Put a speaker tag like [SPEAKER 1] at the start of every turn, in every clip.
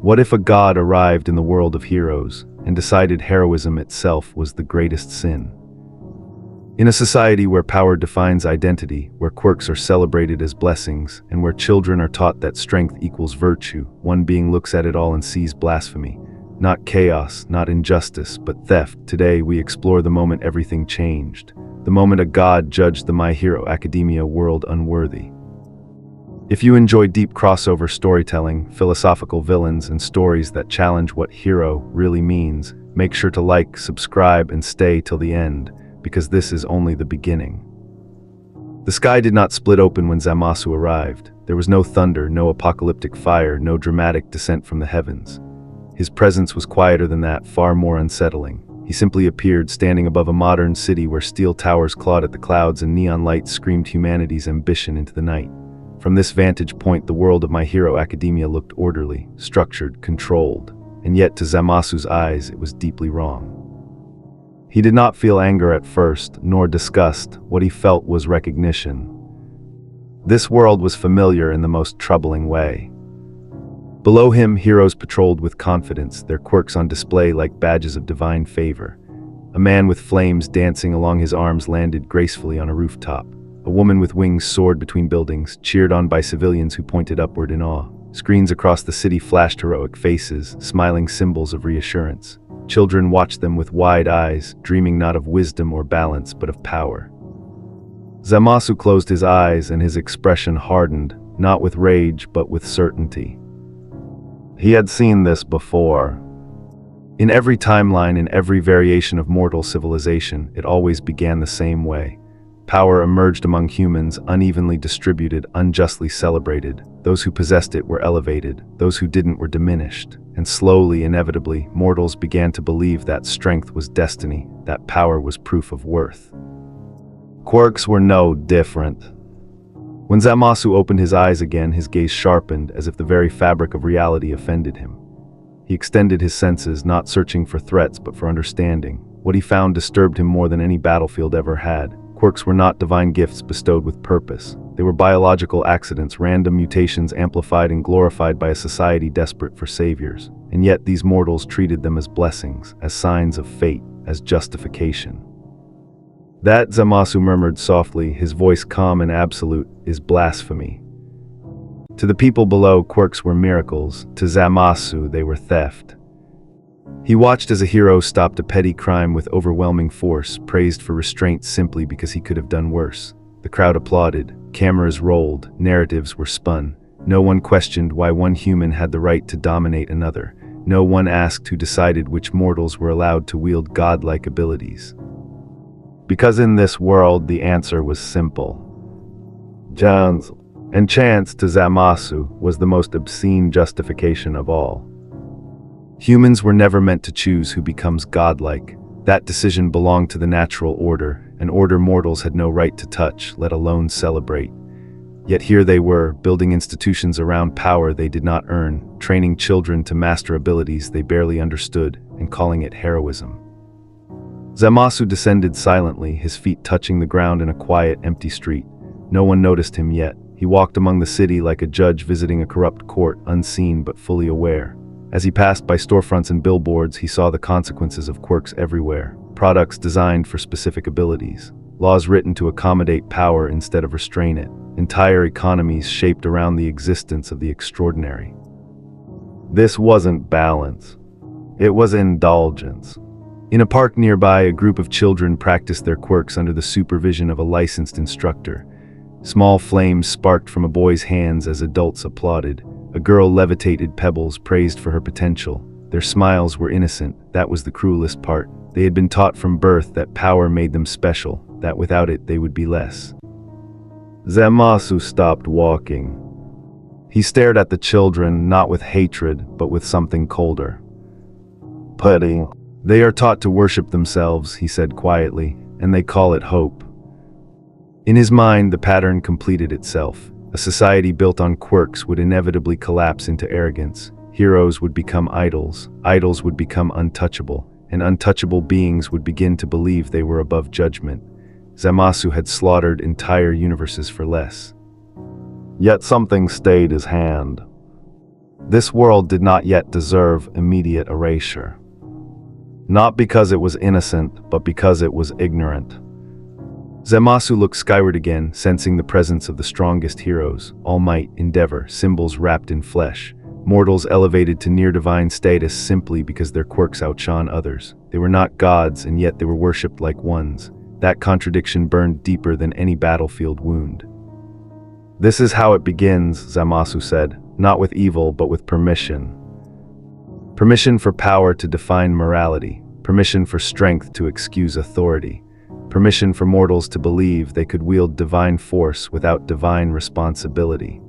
[SPEAKER 1] What if a god arrived in the world of heroes and decided heroism itself was the greatest sin? In a society where power defines identity, where quirks are celebrated as blessings, and where children are taught that strength equals virtue, one being looks at it all and sees blasphemy. Not chaos, not injustice, but theft. Today we explore the moment everything changed. The moment a god judged the My Hero Academia world unworthy. If you enjoy deep crossover storytelling, philosophical villains, and stories that challenge what hero really means, make sure to like, subscribe, and stay till the end, because this is only the beginning. The sky did not split open when Zamasu arrived. There was no thunder, no apocalyptic fire, no dramatic descent from the heavens. His presence was quieter than that, far more unsettling. He simply appeared, standing above a modern city where steel towers clawed at the clouds and neon lights screamed humanity's ambition into the night. From this vantage point, the world of My Hero Academia looked orderly, structured, controlled, and yet to Zamasu's eyes it was deeply wrong. He did not feel anger at first, nor disgust. What he felt was recognition. This world was familiar in the most troubling way. Below him, heroes patrolled with confidence, their quirks on display like badges of divine favor. A man with flames dancing along his arms landed gracefully on a rooftop. A woman with wings soared between buildings, cheered on by civilians who pointed upward in awe. Screens across the city flashed heroic faces, smiling symbols of reassurance. Children watched them with wide eyes, dreaming not of wisdom or balance, but of power. Zamasu closed his eyes and his expression hardened, not with rage, but with certainty. He had seen this before. In every timeline, in every variation of mortal civilization, it always began the same way. Power emerged among humans, unevenly distributed, unjustly celebrated. Those who possessed it were elevated, those who didn't were diminished. And slowly, inevitably, mortals began to believe that strength was destiny, that power was proof of worth. Quirks were no different. When Zamasu opened his eyes again, his gaze sharpened, as if the very fabric of reality offended him. He extended his senses, not searching for threats but for understanding. What he found disturbed him more than any battlefield ever had. Quirks were not divine gifts bestowed with purpose. They were biological accidents, random mutations amplified and glorified by a society desperate for saviors. And yet these mortals treated them as blessings, as signs of fate, as justification. That, Zamasu murmured softly, his voice calm and absolute, is blasphemy. To the people below, quirks were miracles. To Zamasu, they were theft. He watched as a hero stopped a petty crime with overwhelming force, praised for restraint simply because he could have done worse. The crowd applauded, cameras rolled, narratives were spun. No one questioned why one human had the right to dominate another. No one asked who decided which mortals were allowed to wield godlike abilities. Because in this world the answer was simple. Chance, and chance to Zamasu was the most obscene justification of all. Humans were never meant to choose who becomes godlike. That decision belonged to the natural order, an order mortals had no right to touch, let alone celebrate. Yet here they were, building institutions around power they did not earn, training children to master abilities they barely understood, and calling it heroism. Zamasu descended silently, his feet touching the ground in a quiet, empty street. No one noticed him yet. He walked among the city like a judge visiting a corrupt court, unseen but fully aware. As he passed by storefronts and billboards, he saw the consequences of quirks everywhere. Products designed for specific abilities. Laws written to accommodate power instead of restrain it. Entire economies shaped around the existence of the extraordinary. This wasn't balance. It was indulgence. In a park nearby, a group of children practiced their quirks under the supervision of a licensed instructor. Small flames sparked from a boy's hands as adults applauded. A girl levitated pebbles, praised for her potential. Their smiles were innocent. That was the cruelest part. They had been taught from birth that power made them special, that without it they would be less. Zamasu stopped walking. He stared at the children, not with hatred, but with something colder. Pity. They are taught to worship themselves, he said quietly, and they call it hope. In his mind, the pattern completed itself. A society built on quirks would inevitably collapse into arrogance. Heroes would become idols, idols would become untouchable, and untouchable beings would begin to believe they were above judgment. Zamasu had slaughtered entire universes for less. Yet something stayed his hand. This world did not yet deserve immediate erasure. Not because it was innocent, but because it was ignorant. Zamasu looked skyward again, sensing the presence of the strongest heroes, all might, endeavor, symbols wrapped in flesh. Mortals elevated to near-divine status simply because their quirks outshone others. They were not gods, and yet they were worshipped like ones. That contradiction burned deeper than any battlefield wound. "This is how it begins," Zamasu said, "not with evil, but with permission. Permission for power to define morality, permission for strength to excuse authority, permission for mortals to believe they could wield divine force without divine responsibility."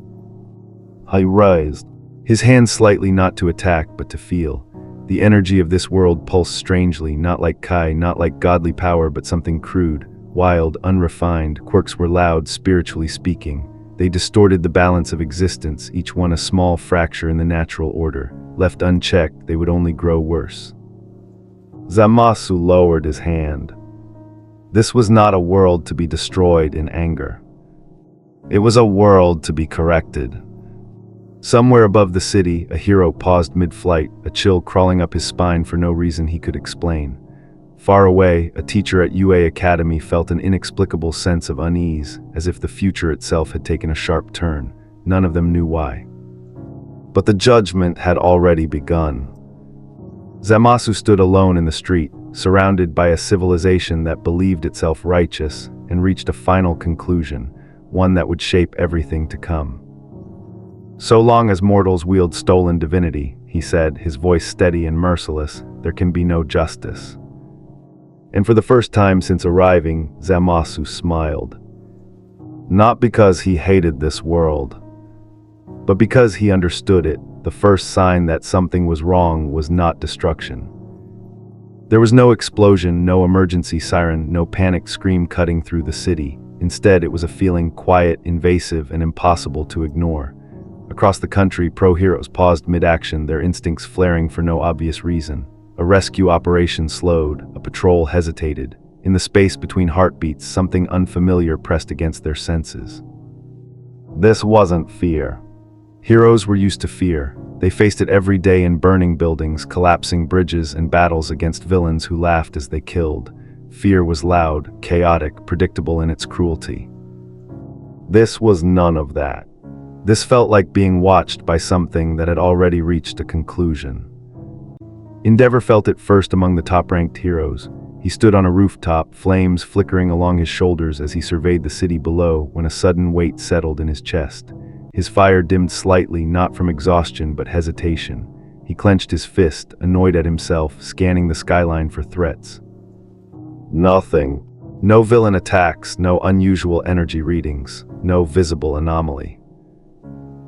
[SPEAKER 1] He raised his hand slightly, not to attack, but to feel. The energy of this world pulsed strangely, not like Kai, not like godly power, but something crude, wild, unrefined. Quirks were loud, spiritually speaking. They distorted the balance of existence, each one a small fracture in the natural order. Left unchecked, they would only grow worse. Zamasu lowered his hand. This was not a world to be destroyed in anger. It was a world to be corrected. Somewhere above the city, a hero paused mid-flight, a chill crawling up his spine for no reason he could explain. Far away, a teacher at UA Academy felt an inexplicable sense of unease, as if the future itself had taken a sharp turn. None of them knew why. But the judgment had already begun. Zamasu stood alone in the street, surrounded by a civilization that believed itself righteous, and reached a final conclusion, one that would shape everything to come. "So long as mortals wield stolen divinity," he said, his voice steady and merciless, "there can be no justice." And for the first time since arriving, Zamasu smiled. Not because he hated this world, but because he understood it. The first sign that something was wrong was not destruction. There was no explosion, no emergency siren, no panic scream cutting through the city. Instead, it was a feeling quiet, invasive, and impossible to ignore. Across the country, pro-heroes paused mid-action, their instincts flaring for no obvious reason. A rescue operation slowed, a patrol hesitated. In the space between heartbeats, something unfamiliar pressed against their senses. This wasn't fear. Heroes were used to fear. They faced it every day in burning buildings, collapsing bridges, and battles against villains who laughed as they killed. Fear was loud, chaotic, predictable in its cruelty. This was none of that. This felt like being watched by something that had already reached a conclusion. Endeavor felt it first among the top-ranked heroes. He stood on a rooftop, flames flickering along his shoulders as he surveyed the city below, when a sudden weight settled in his chest. His fire dimmed slightly, not from exhaustion but hesitation. He clenched his fist, annoyed at himself, scanning the skyline for threats. Nothing. No villain attacks, no unusual energy readings, no visible anomaly.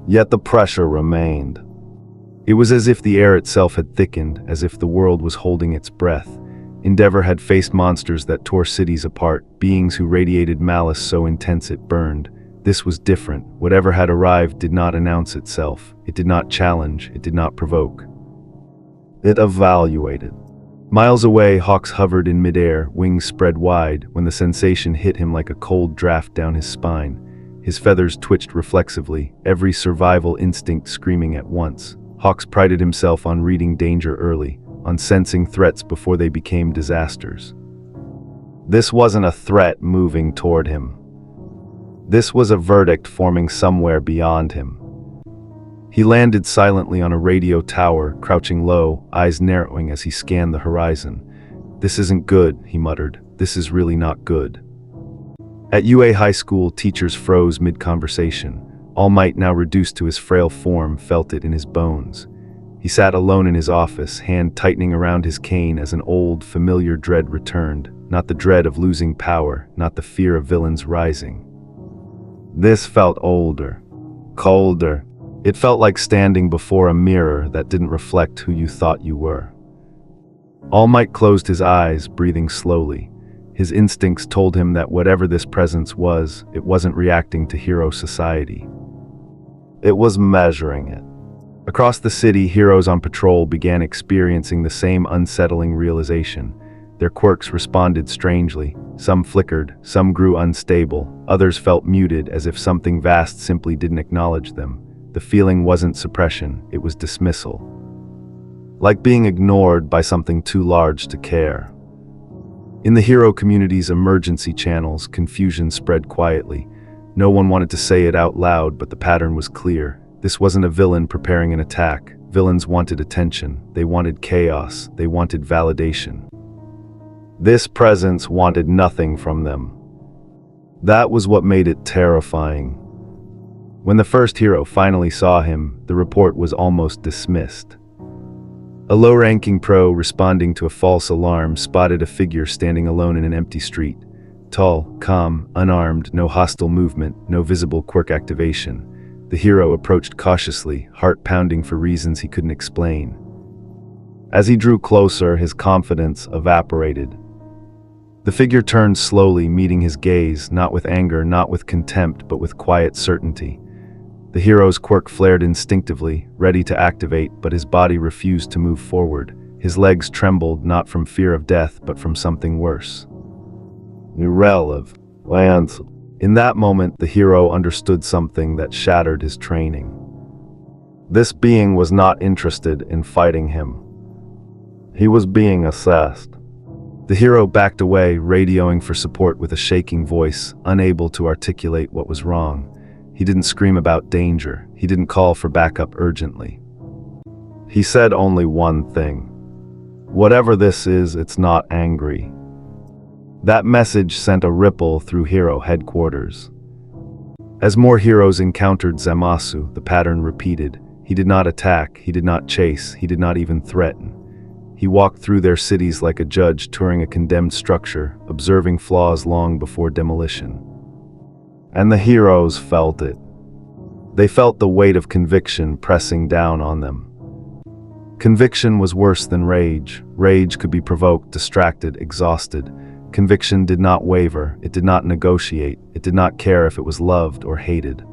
[SPEAKER 1] Yet the pressure remained. It was as if the air itself had thickened, as if the world was holding its breath. Endeavor had faced monsters that tore cities apart, beings who radiated malice so intense it burned. This was different. Whatever had arrived did not announce itself. It did not challenge. It did not provoke. It evaluated. Miles away, hawks hovered in midair, wings spread wide, when the sensation hit him like a cold draft down his spine. His feathers twitched reflexively, every survival instinct screaming at once. Hawks prided himself on reading danger early, on sensing threats before they became disasters. This wasn't a threat moving toward him. This was a verdict forming somewhere beyond him. He landed silently on a radio tower, crouching low, eyes narrowing as he scanned the horizon. "This isn't good," he muttered. "This is really not good." At UA High School, teachers froze mid-conversation. All Might, now reduced to his frail form, felt it in his bones. He sat alone in his office, hand tightening around his cane as an old, familiar dread returned. Not the dread of losing power, not the fear of villains rising. This felt older, colder. It felt like standing before a mirror that didn't reflect who you thought you were. All Might closed his eyes, breathing slowly. His instincts told him that whatever this presence was, it wasn't reacting to hero society. It was measuring it. Across the city, heroes on patrol began experiencing the same unsettling realization. Their quirks responded strangely. Some flickered, some grew unstable, others felt muted as if something vast simply didn't acknowledge them. The feeling wasn't suppression, it was dismissal. Like being ignored by something too large to care. In the hero community's emergency channels, confusion spread quietly. No one wanted to say it out loud, but the pattern was clear. This wasn't a villain preparing an attack. Villains wanted attention. They wanted chaos. They wanted validation. This presence wanted nothing from them. That was what made it terrifying. When the first hero finally saw him, the report was almost dismissed. A low-ranking pro responding to a false alarm spotted a figure standing alone in an empty street. Tall, calm, unarmed, no hostile movement, no visible quirk activation. The hero approached cautiously, heart pounding for reasons he couldn't explain. As he drew closer, his confidence evaporated. The figure turned slowly, meeting his gaze, not with anger, not with contempt, but with quiet certainty. The hero's quirk flared instinctively, ready to activate, but his body refused to move forward. His legs trembled, not from fear of death, but from something worse. Irrelevant. In that moment, the hero understood something that shattered his training. This being was not interested in fighting him. He was being assessed. The hero backed away, radioing for support with a shaking voice, unable to articulate what was wrong. He didn't scream about danger. He didn't call for backup urgently. He said only one thing. Whatever this is, it's not angry. That message sent a ripple through hero headquarters. As more heroes encountered Zamasu, the pattern repeated. He did not attack, he did not chase, he did not even threaten. He walked through their cities like a judge touring a condemned structure, observing flaws long before demolition. And the heroes felt it. They felt the weight of conviction pressing down on them. Conviction was worse than rage. Rage could be provoked, distracted, exhausted. Conviction did not waver, it did not negotiate, it did not care if it was loved or hated.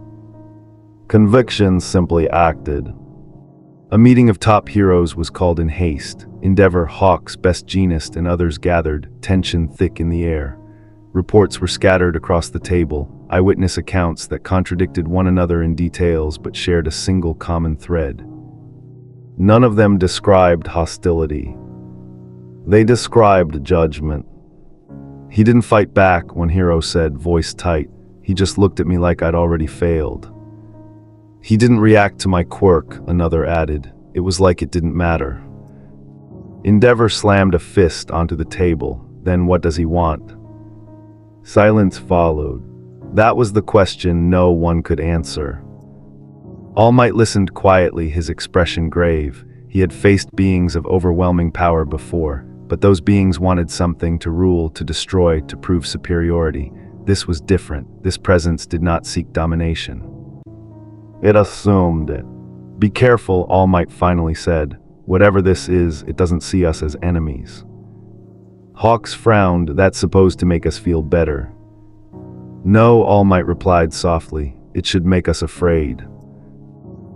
[SPEAKER 1] Conviction simply acted. A meeting of top heroes was called in haste. Endeavor, Hawks, Best Jeanist, and others gathered, tension thick in the air. Reports were scattered across the table, eyewitness accounts that contradicted one another in details but shared a single common thread. None of them described hostility. They described judgment. He didn't fight back when Hero said, voice tight. He just looked at me like I'd already failed. He didn't react to my quirk, another added. It was like it didn't matter. Endeavor slammed a fist onto the table. Then what does he want? Silence followed. That was the question no one could answer. All Might listened quietly, his expression grave. He had faced beings of overwhelming power before, but those beings wanted something to rule, to destroy, to prove superiority. This was different. This presence did not seek domination. It assumed it. Be careful, All Might finally said. Whatever this is, it doesn't see us as enemies. Hawks frowned. That's supposed to make us feel better. No, All Might replied softly. It should make us afraid.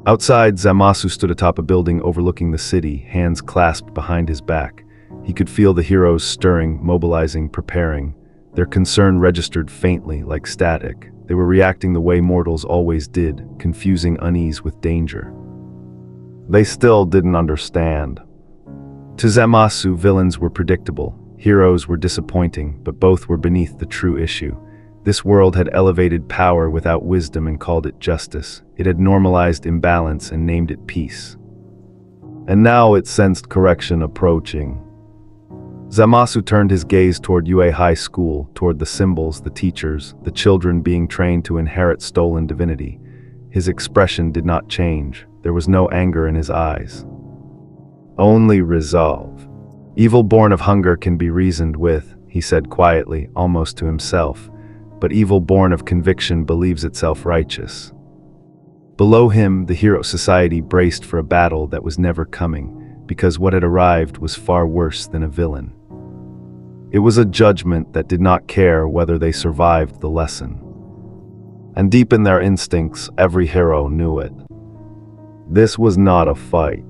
[SPEAKER 1] Outside, Zamasu stood atop a building overlooking the city, hands clasped behind his back. He could feel the heroes stirring, mobilizing, preparing. Their concern registered faintly, like static. They were reacting the way mortals always did, confusing unease with danger. They still didn't understand. To Zamasu, villains were predictable. Heroes were disappointing, but both were beneath the true issue. This world had elevated power without wisdom and called it justice. It had normalized imbalance and named it peace. And now it sensed correction approaching. Zamasu turned his gaze toward UA High School, toward the symbols, the teachers, the children being trained to inherit stolen divinity. His expression did not change. There was no anger in his eyes. Only resolve. Evil born of hunger can be reasoned with, he said quietly, almost to himself. But evil born of conviction believes itself righteous. Below him, the hero society braced for a battle that was never coming, because what had arrived was far worse than a villain. It was a judgment that did not care whether they survived the lesson. And deep in their instincts, every hero knew it. This was not a fight.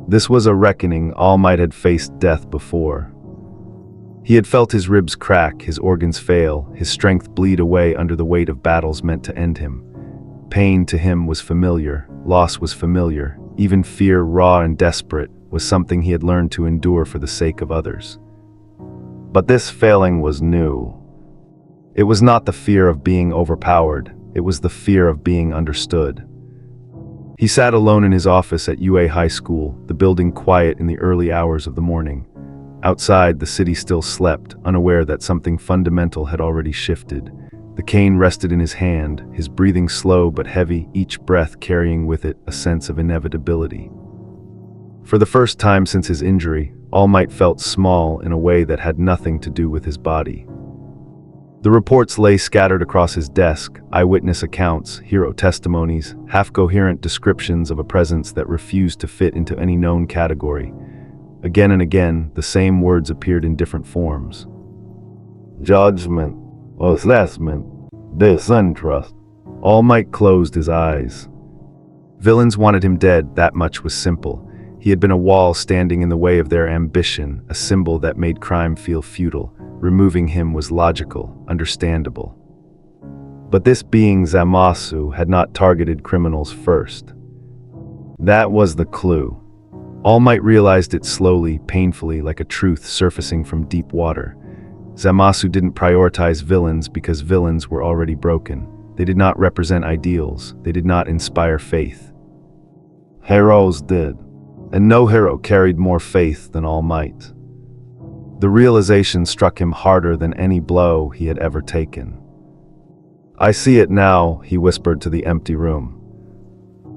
[SPEAKER 1] This was a reckoning. All Might had faced death before. He had felt his ribs crack, his organs fail, his strength bleed away under the weight of battles meant to end him. Pain to him was familiar, loss was familiar, even fear, raw and desperate, was something he had learned to endure for the sake of others. But this failing was new. It was not the fear of being overpowered, it was the fear of being understood. He sat alone in his office at UA High School, the building quiet in the early hours of the morning. Outside, the city still slept, unaware that something fundamental had already shifted. The cane rested in his hand, his breathing slow but heavy, each breath carrying with it a sense of inevitability. For the first time since his injury, All Might felt small in a way that had nothing to do with his body. The reports lay scattered across his desk, eyewitness accounts, hero testimonies, half-coherent descriptions of a presence that refused to fit into any known category. Again and again, the same words appeared in different forms. Judgment, assessment, disinterest. All Might closed his eyes. Villains wanted him dead, that much was simple. He had been a wall standing in the way of their ambition, a symbol that made crime feel futile. Removing him was logical, understandable. But this being Zamasu had not targeted criminals first. That was the clue. All Might realized it slowly, painfully, like a truth surfacing from deep water. Zamasu didn't prioritize villains because villains were already broken. They did not represent ideals. They did not inspire faith. Heroes did, and no hero carried more faith than All Might. The realization struck him harder than any blow he had ever taken. I see it now, he whispered to the empty room.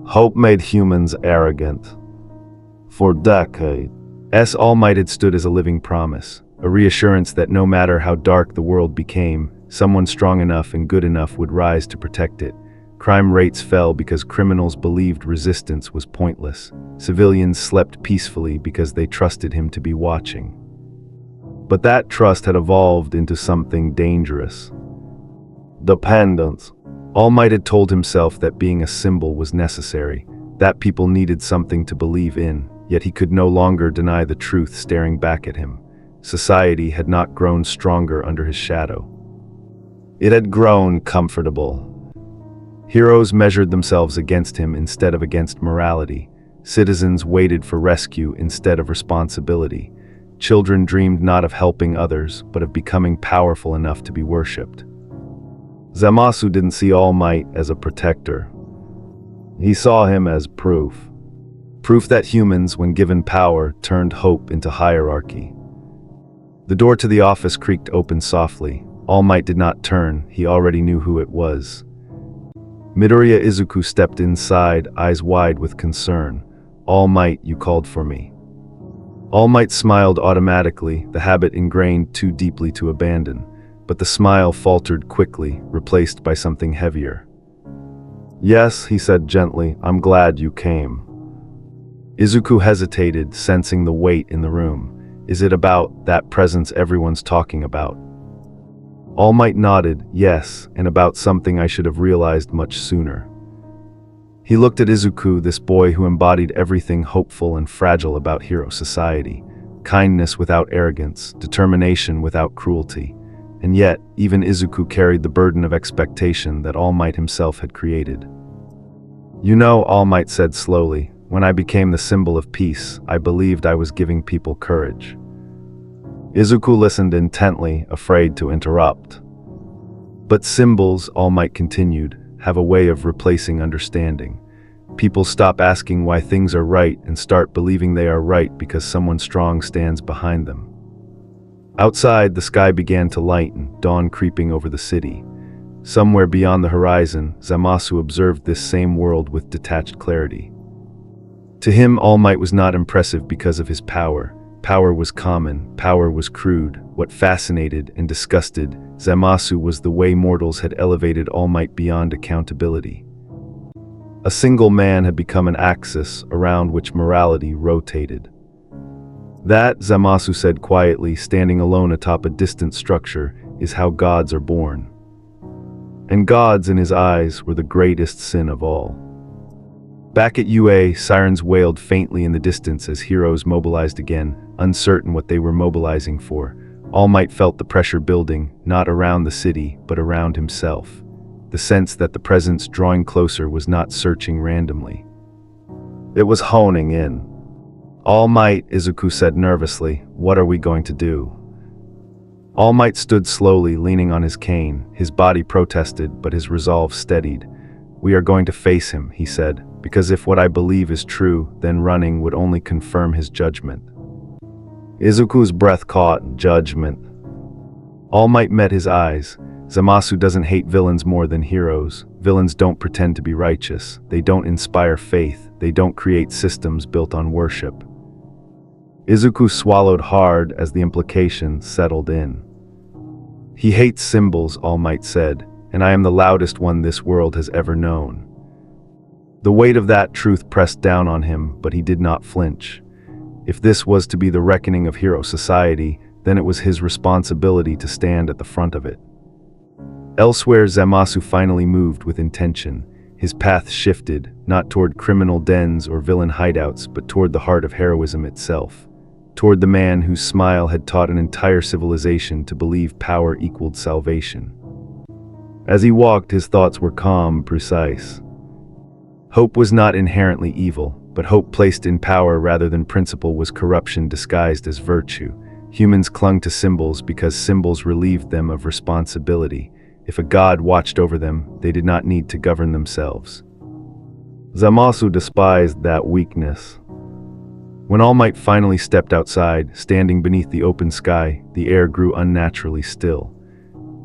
[SPEAKER 1] Hope made humans arrogant. For decades, All Might had stood as a living promise, a reassurance that no matter how dark the world became, someone strong enough and good enough would rise to protect it. Crime rates fell because criminals believed resistance was pointless. Civilians slept peacefully because they trusted him to be watching. But that trust had evolved into something dangerous. Dependence. All Might had told himself that being a symbol was necessary, that people needed something to believe in, yet he could no longer deny the truth staring back at him. Society had not grown stronger under his shadow. It had grown comfortable. Heroes measured themselves against him instead of against morality. Citizens waited for rescue instead of responsibility. Children dreamed not of helping others, but of becoming powerful enough to be worshipped. Zamasu didn't see All Might as a protector. He saw him as proof. Proof that humans, when given power, turned hope into hierarchy. The door to the office creaked open softly. All Might did not turn, he already knew who it was. Midoriya Izuku stepped inside, eyes wide with concern. All Might, you called for me. All Might smiled automatically, the habit ingrained too deeply to abandon, but the smile faltered quickly, replaced by something heavier. Yes, he said gently, I'm glad you came. Izuku hesitated, sensing the weight in the room. Is it about that presence everyone's talking about? All Might nodded, yes, and about something I should have realized much sooner. He looked at Izuku, this boy who embodied everything hopeful and fragile about hero society. Kindness without arrogance, determination without cruelty. And yet, even Izuku carried the burden of expectation that All Might himself had created. You know, All Might said slowly, when I became the symbol of peace, I believed I was giving people courage. Izuku listened intently, afraid to interrupt. But symbols, All Might continued, have a way of replacing understanding. People stop asking why things are right and start believing they are right because someone strong stands behind them. Outside, the sky began to lighten, dawn creeping over the city. Somewhere beyond the horizon, Zamasu observed this same world with detached clarity. To him, All Might was not impressive because of his power. Power was common, power was crude. What fascinated and disgusted Zamasu was the way mortals had elevated All Might beyond accountability. A single man had become an axis around which morality rotated. That, Zamasu said quietly, standing alone atop a distant structure, is how gods are born. And gods, in his eyes, were the greatest sin of all. Back at UA, sirens wailed faintly in the distance as heroes mobilized again, uncertain what they were mobilizing for. All Might felt the pressure building, not around the city, but around himself. the sense that the presence drawing closer was not searching randomly. It was honing in. "All Might," Izuku said nervously, "what are we going to do?" All Might stood slowly, leaning on his cane. His body protested, but his resolve steadied. "We are going to face him," he said, "because if what I believe is true, then running would only confirm his judgment." Izuku's breath caught. Judgment. All Might met his eyes. Zamasu doesn't hate villains more than heroes. Villains don't pretend to be righteous. They don't inspire faith. They don't create systems built on worship. Izuku swallowed hard as the implication settled in. "He hates symbols," All Might said, "and I am the loudest one this world has ever known." The weight of that truth pressed down on him, but he did not flinch. If this was to be the reckoning of hero society, then it was his responsibility to stand at the front of it. Elsewhere, Zamasu finally moved with intention. His path shifted, not toward criminal dens or villain hideouts, but toward the heart of heroism itself. Toward the man whose smile had taught an entire civilization to believe power equaled salvation. As he walked, his thoughts were calm, precise. Hope was not inherently evil, but hope placed in power rather than principle was corruption disguised as virtue. Humans clung to symbols because symbols relieved them of responsibility. If a god watched over them, they did not need to govern themselves. Zamasu despised that weakness. When All Might finally stepped outside, standing beneath the open sky, the air grew unnaturally still.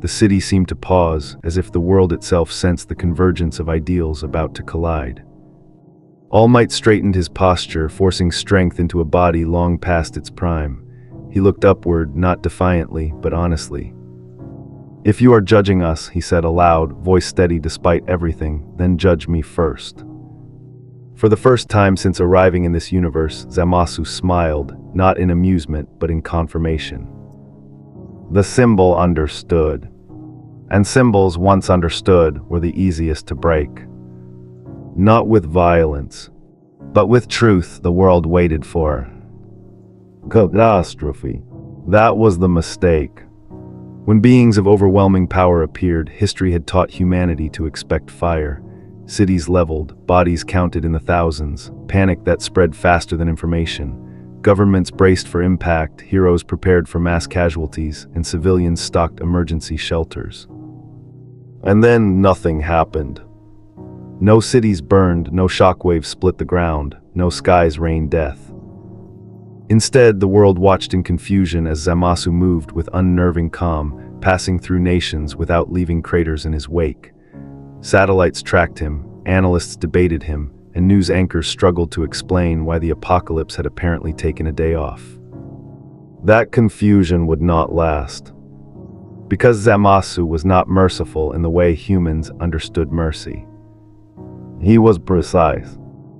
[SPEAKER 1] The city seemed to pause, as if the world itself sensed the convergence of ideals about to collide. All Might straightened his posture, forcing strength into a body long past its prime. He looked upward, not defiantly, but honestly. "If you are judging us," he said aloud, voice steady despite everything, "then judge me first." For the first time since arriving in this universe, Zamasu smiled, not in amusement, but in confirmation. The symbol understood. And symbols, once understood, were the easiest to break. Not with violence, but with truth the world waited for. Catastrophe. That was the mistake. When beings of overwhelming power appeared, history had taught humanity to expect fire. Cities leveled, bodies counted in the thousands, panic that spread faster than information. Governments braced for impact, heroes prepared for mass casualties, and civilians stocked emergency shelters. And then nothing happened. No cities burned, no shockwaves split the ground, no skies rained death. Instead, the world watched in confusion as Zamasu moved with unnerving calm, passing through nations without leaving craters in his wake. Satellites tracked him, analysts debated him, and news anchors struggled to explain why the apocalypse had apparently taken a day off. That confusion would not last. Because Zamasu was not merciful in the way humans understood mercy. He was precise.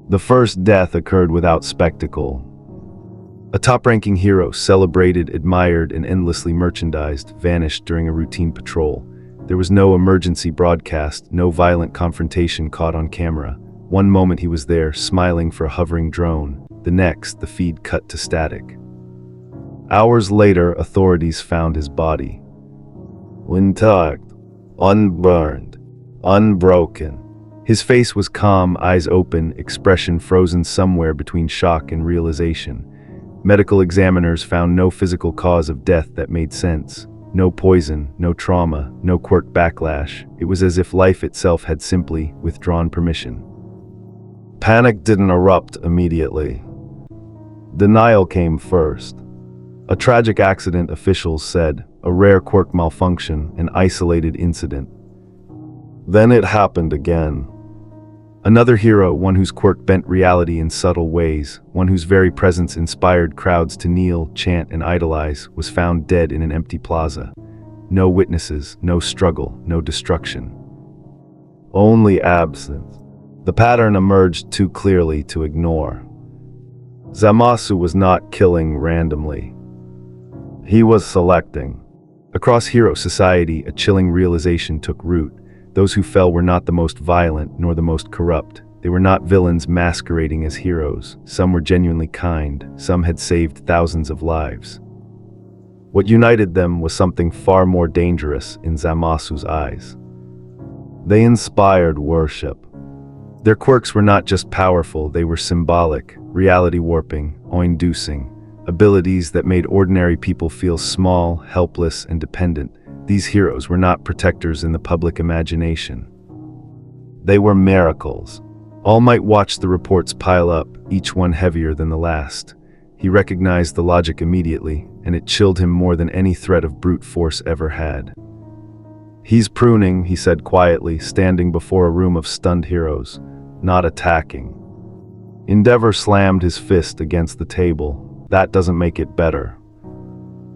[SPEAKER 1] The first death occurred without spectacle. A top-ranking hero, celebrated, admired, and endlessly merchandised, vanished during a routine patrol. There was no emergency broadcast, no violent confrontation caught on camera. One moment he was there, smiling for a hovering drone. The next, the feed cut to static. Hours later, authorities found his body. Intact, unburned, unbroken. His face was calm, eyes open, expression frozen somewhere between shock and realization. Medical examiners found no physical cause of death that made sense. No poison, no trauma, no quirk backlash. It was as if life itself had simply withdrawn permission. Panic didn't erupt immediately. Denial came first. A tragic accident, officials said, a rare quirk malfunction, an isolated incident. Then it happened again. Another hero, one whose quirk bent reality in subtle ways, one whose very presence inspired crowds to kneel, chant, and idolize, was found dead in an empty plaza. No witnesses, no struggle, no destruction. Only absence. The pattern emerged too clearly to ignore. Zamasu was not killing randomly. He was selecting. Across hero society, a chilling realization took root. Those who fell were not the most violent nor the most corrupt. They were not villains masquerading as heroes. Some were genuinely kind. Some had saved thousands of lives. What united them was something far more dangerous in Zamasu's eyes. They inspired worship. Their quirks were not just powerful, they were symbolic, reality warping, awe-inducing, abilities that made ordinary people feel small, helpless, and dependent. These heroes were not protectors in the public imagination. They were miracles. All Might watched the reports pile up, each one heavier than the last. He recognized the logic immediately, and it chilled him more than any threat of brute force ever had. "He's pruning," he said quietly, standing before a room of stunned heroes, "not attacking." Endeavor slammed his fist against the table. "That doesn't make it better."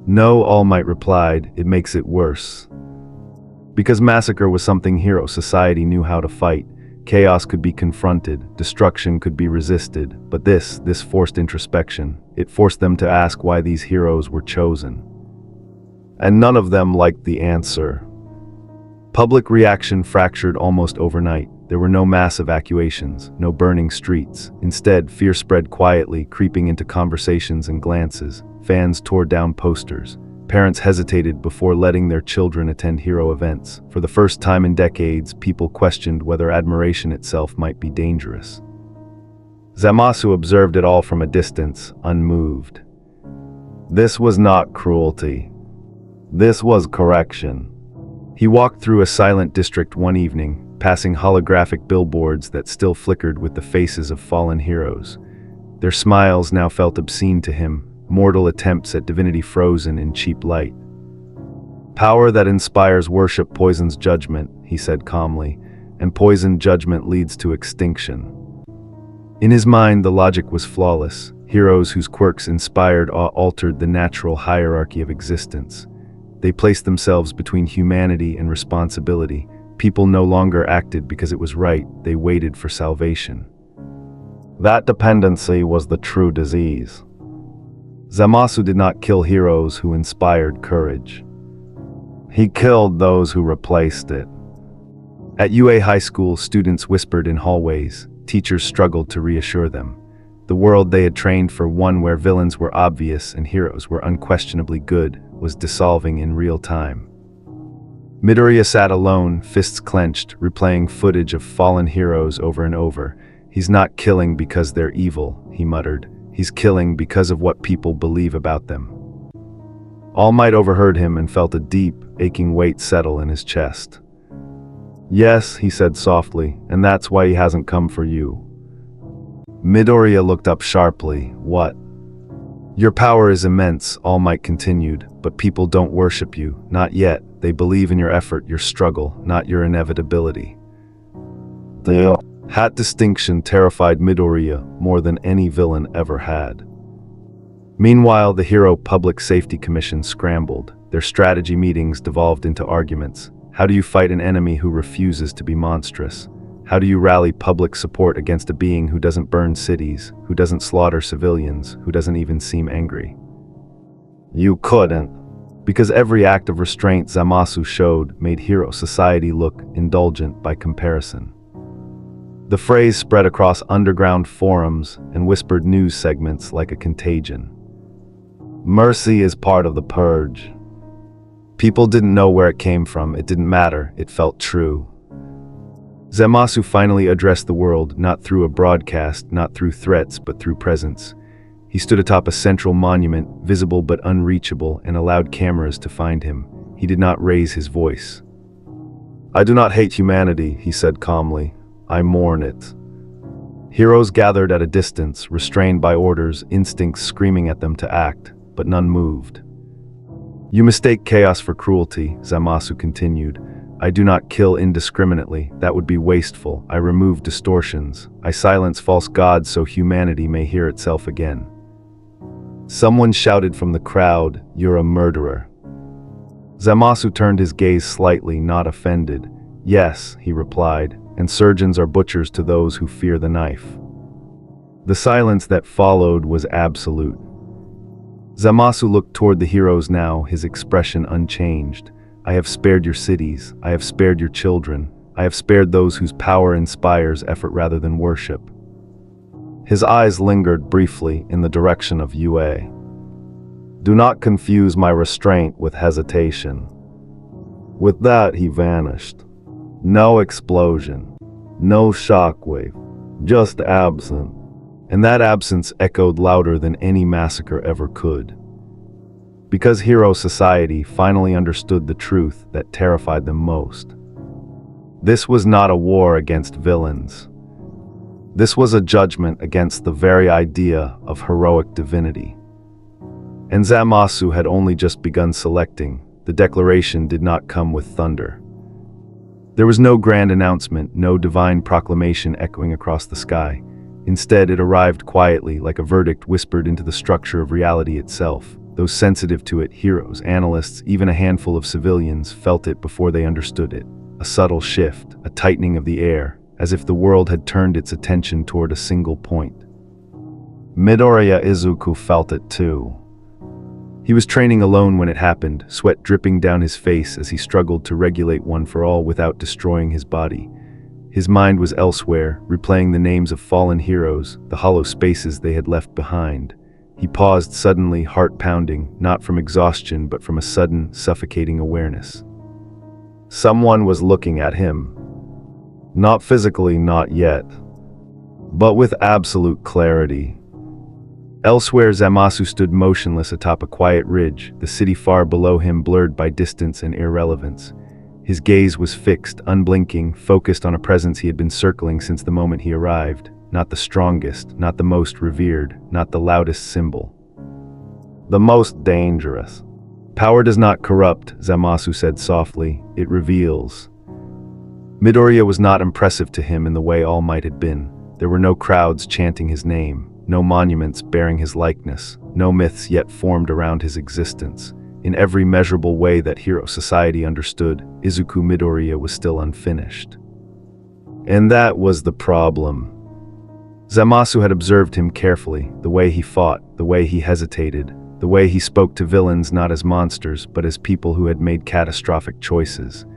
[SPEAKER 1] "No," All Might replied, "it makes it worse." Because massacre was something hero society knew how to fight. Chaos could be confronted, destruction could be resisted, but this forced introspection. It forced them to ask why these heroes were chosen. And none of them liked the answer. Public reaction fractured almost overnight. There were no mass evacuations, no burning streets. Instead, fear spread quietly, creeping into conversations and glances. Fans tore down posters. Parents hesitated before letting their children attend hero events. For the first time in decades, people questioned whether admiration itself might be dangerous. Zamasu observed it all from a distance, unmoved. This was not cruelty. This was correction. He walked through a silent district one evening, passing holographic billboards that still flickered with the faces of fallen heroes. Their smiles now felt obscene to him, mortal attempts at divinity frozen in cheap light. "Power that inspires worship poisons judgment," he said calmly, "and poisoned judgment leads to extinction." In his mind, the logic was flawless. Heroes whose quirks inspired awe altered the natural hierarchy of existence. They placed themselves between humanity and responsibility. People no longer acted because it was right, they waited for salvation. That dependency was the true disease. Zamasu did not kill heroes who inspired courage. He killed those who replaced it. At UA High School, students whispered in hallways. Teachers struggled to reassure them. The world they had trained for, one where villains were obvious and heroes were unquestionably good, was dissolving in real time. Midoriya sat alone, fists clenched, replaying footage of fallen heroes over and over. "He's not killing because they're evil," he muttered. "He's killing because of what people believe about them." All Might overheard him and felt a deep, aching weight settle in his chest. "Yes," he said softly, "and that's why he hasn't come for you." Midoriya looked up sharply. "What?" "Your power is immense," All Might continued, "but people don't worship you, not yet. They believe in your effort, your struggle, not your inevitability." That distinction terrified Midoriya more than any villain ever had. Meanwhile, the Hero Public Safety Commission scrambled. Their strategy meetings devolved into arguments. How do you fight an enemy who refuses to be monstrous? How do you rally public support against a being who doesn't burn cities, who doesn't slaughter civilians, who doesn't even seem angry? You couldn't. Because every act of restraint Zamasu showed made hero society look indulgent by comparison. The phrase spread across underground forums and whispered news segments like a contagion. Mercy is part of the purge. People didn't know where it came from, it didn't matter, it felt true. Zamasu finally addressed the world, not through a broadcast, not through threats, but through presence. He stood atop a central monument, visible but unreachable, and allowed cameras to find him. He did not raise his voice. "I do not hate humanity," he said calmly. "I mourn it." Heroes gathered at a distance, restrained by orders, instincts screaming at them to act, but none moved. "You mistake chaos for cruelty," Zamasu continued. "I do not kill indiscriminately, that would be wasteful. I remove distortions. I silence false gods so humanity may hear itself again." Someone shouted from the crowd, "You're a murderer." Zamasu turned his gaze slightly, not offended. "Yes," he replied, "and surgeons are butchers to those who fear the knife." The silence that followed was absolute. Zamasu looked toward the heroes now, his expression unchanged. "I have spared your cities, I have spared your children, I have spared those whose power inspires effort rather than worship." His eyes lingered briefly in the direction of UA. "Do not confuse my restraint with hesitation." With that, he vanished. No explosion. No shockwave. Just absent. And that absence echoed louder than any massacre ever could. Because Hero Society finally understood the truth that terrified them most. This was not a war against villains. This was a judgment against the very idea of heroic divinity. And Zamasu had only just begun selecting. The declaration did not come with thunder. There was no grand announcement, no divine proclamation echoing across the sky. Instead, it arrived quietly, like a verdict whispered into the structure of reality itself. Those sensitive to it, heroes, analysts, even a handful of civilians, felt it before they understood it. A subtle shift, a tightening of the air, as if the world had turned its attention toward a single point. Midoriya Izuku felt it too. He was training alone when it happened, sweat dripping down his face as he struggled to regulate One for All without destroying his body. His mind was elsewhere, replaying the names of fallen heroes, the hollow spaces they had left behind. He paused suddenly, heart pounding, not from exhaustion but from a sudden, suffocating awareness. Someone was looking at him. Not physically, not yet, but with absolute clarity. Elsewhere, Zamasu stood motionless atop a quiet ridge, the city far below him blurred by distance and irrelevance. His gaze was fixed, unblinking, focused on a presence he had been circling since the moment he arrived. Not the strongest, not the most revered, not the loudest symbol. The most dangerous. Power does not corrupt, Zamasu said softly, it reveals. Midoriya was not impressive to him in the way All Might had been. There were no crowds chanting his name. No monuments bearing his likeness, no myths yet formed around his existence. In every measurable way that Hero Society understood, Izuku Midoriya was still unfinished. And that was the problem. Zamasu had observed him carefully, the way he fought, the way he hesitated, the way he spoke to villains not as monsters but as people who had made catastrophic choices.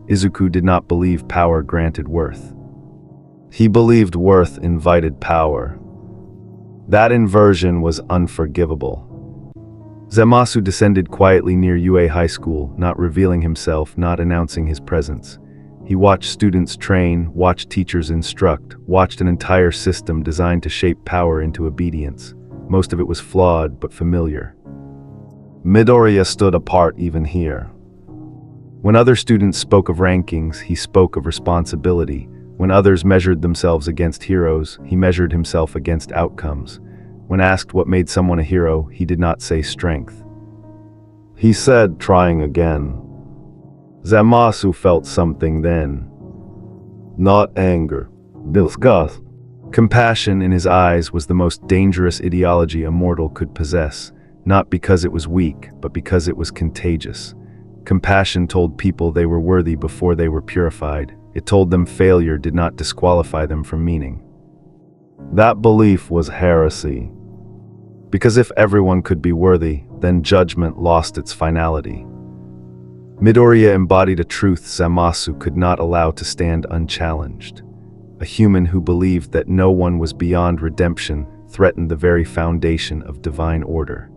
[SPEAKER 1] Izuku did not believe power granted worth. He believed worth invited power. That inversion was unforgivable. Zamasu descended quietly near UA High School, not revealing himself, not announcing his presence. He watched students train, watched teachers instruct, watched an entire system designed to shape power into obedience. Most of it was flawed but familiar. Midoriya stood apart even here. When other students spoke of rankings, he spoke of responsibility. When others measured themselves against heroes, he measured himself against outcomes. When asked what made someone a hero, he did not say strength. He said, trying again. Zamasu felt something then. Not anger. Disgust. Compassion in his eyes was the most dangerous ideology a mortal could possess, not because it was weak, but because it was contagious. Compassion told people they were worthy before they were purified. It told them failure did not disqualify them from meaning. That belief was heresy. Because if everyone could be worthy, then judgment lost its finality. Midoriya embodied a truth Zamasu could not allow to stand unchallenged. A human who believed that no one was beyond redemption threatened the very foundation of divine order.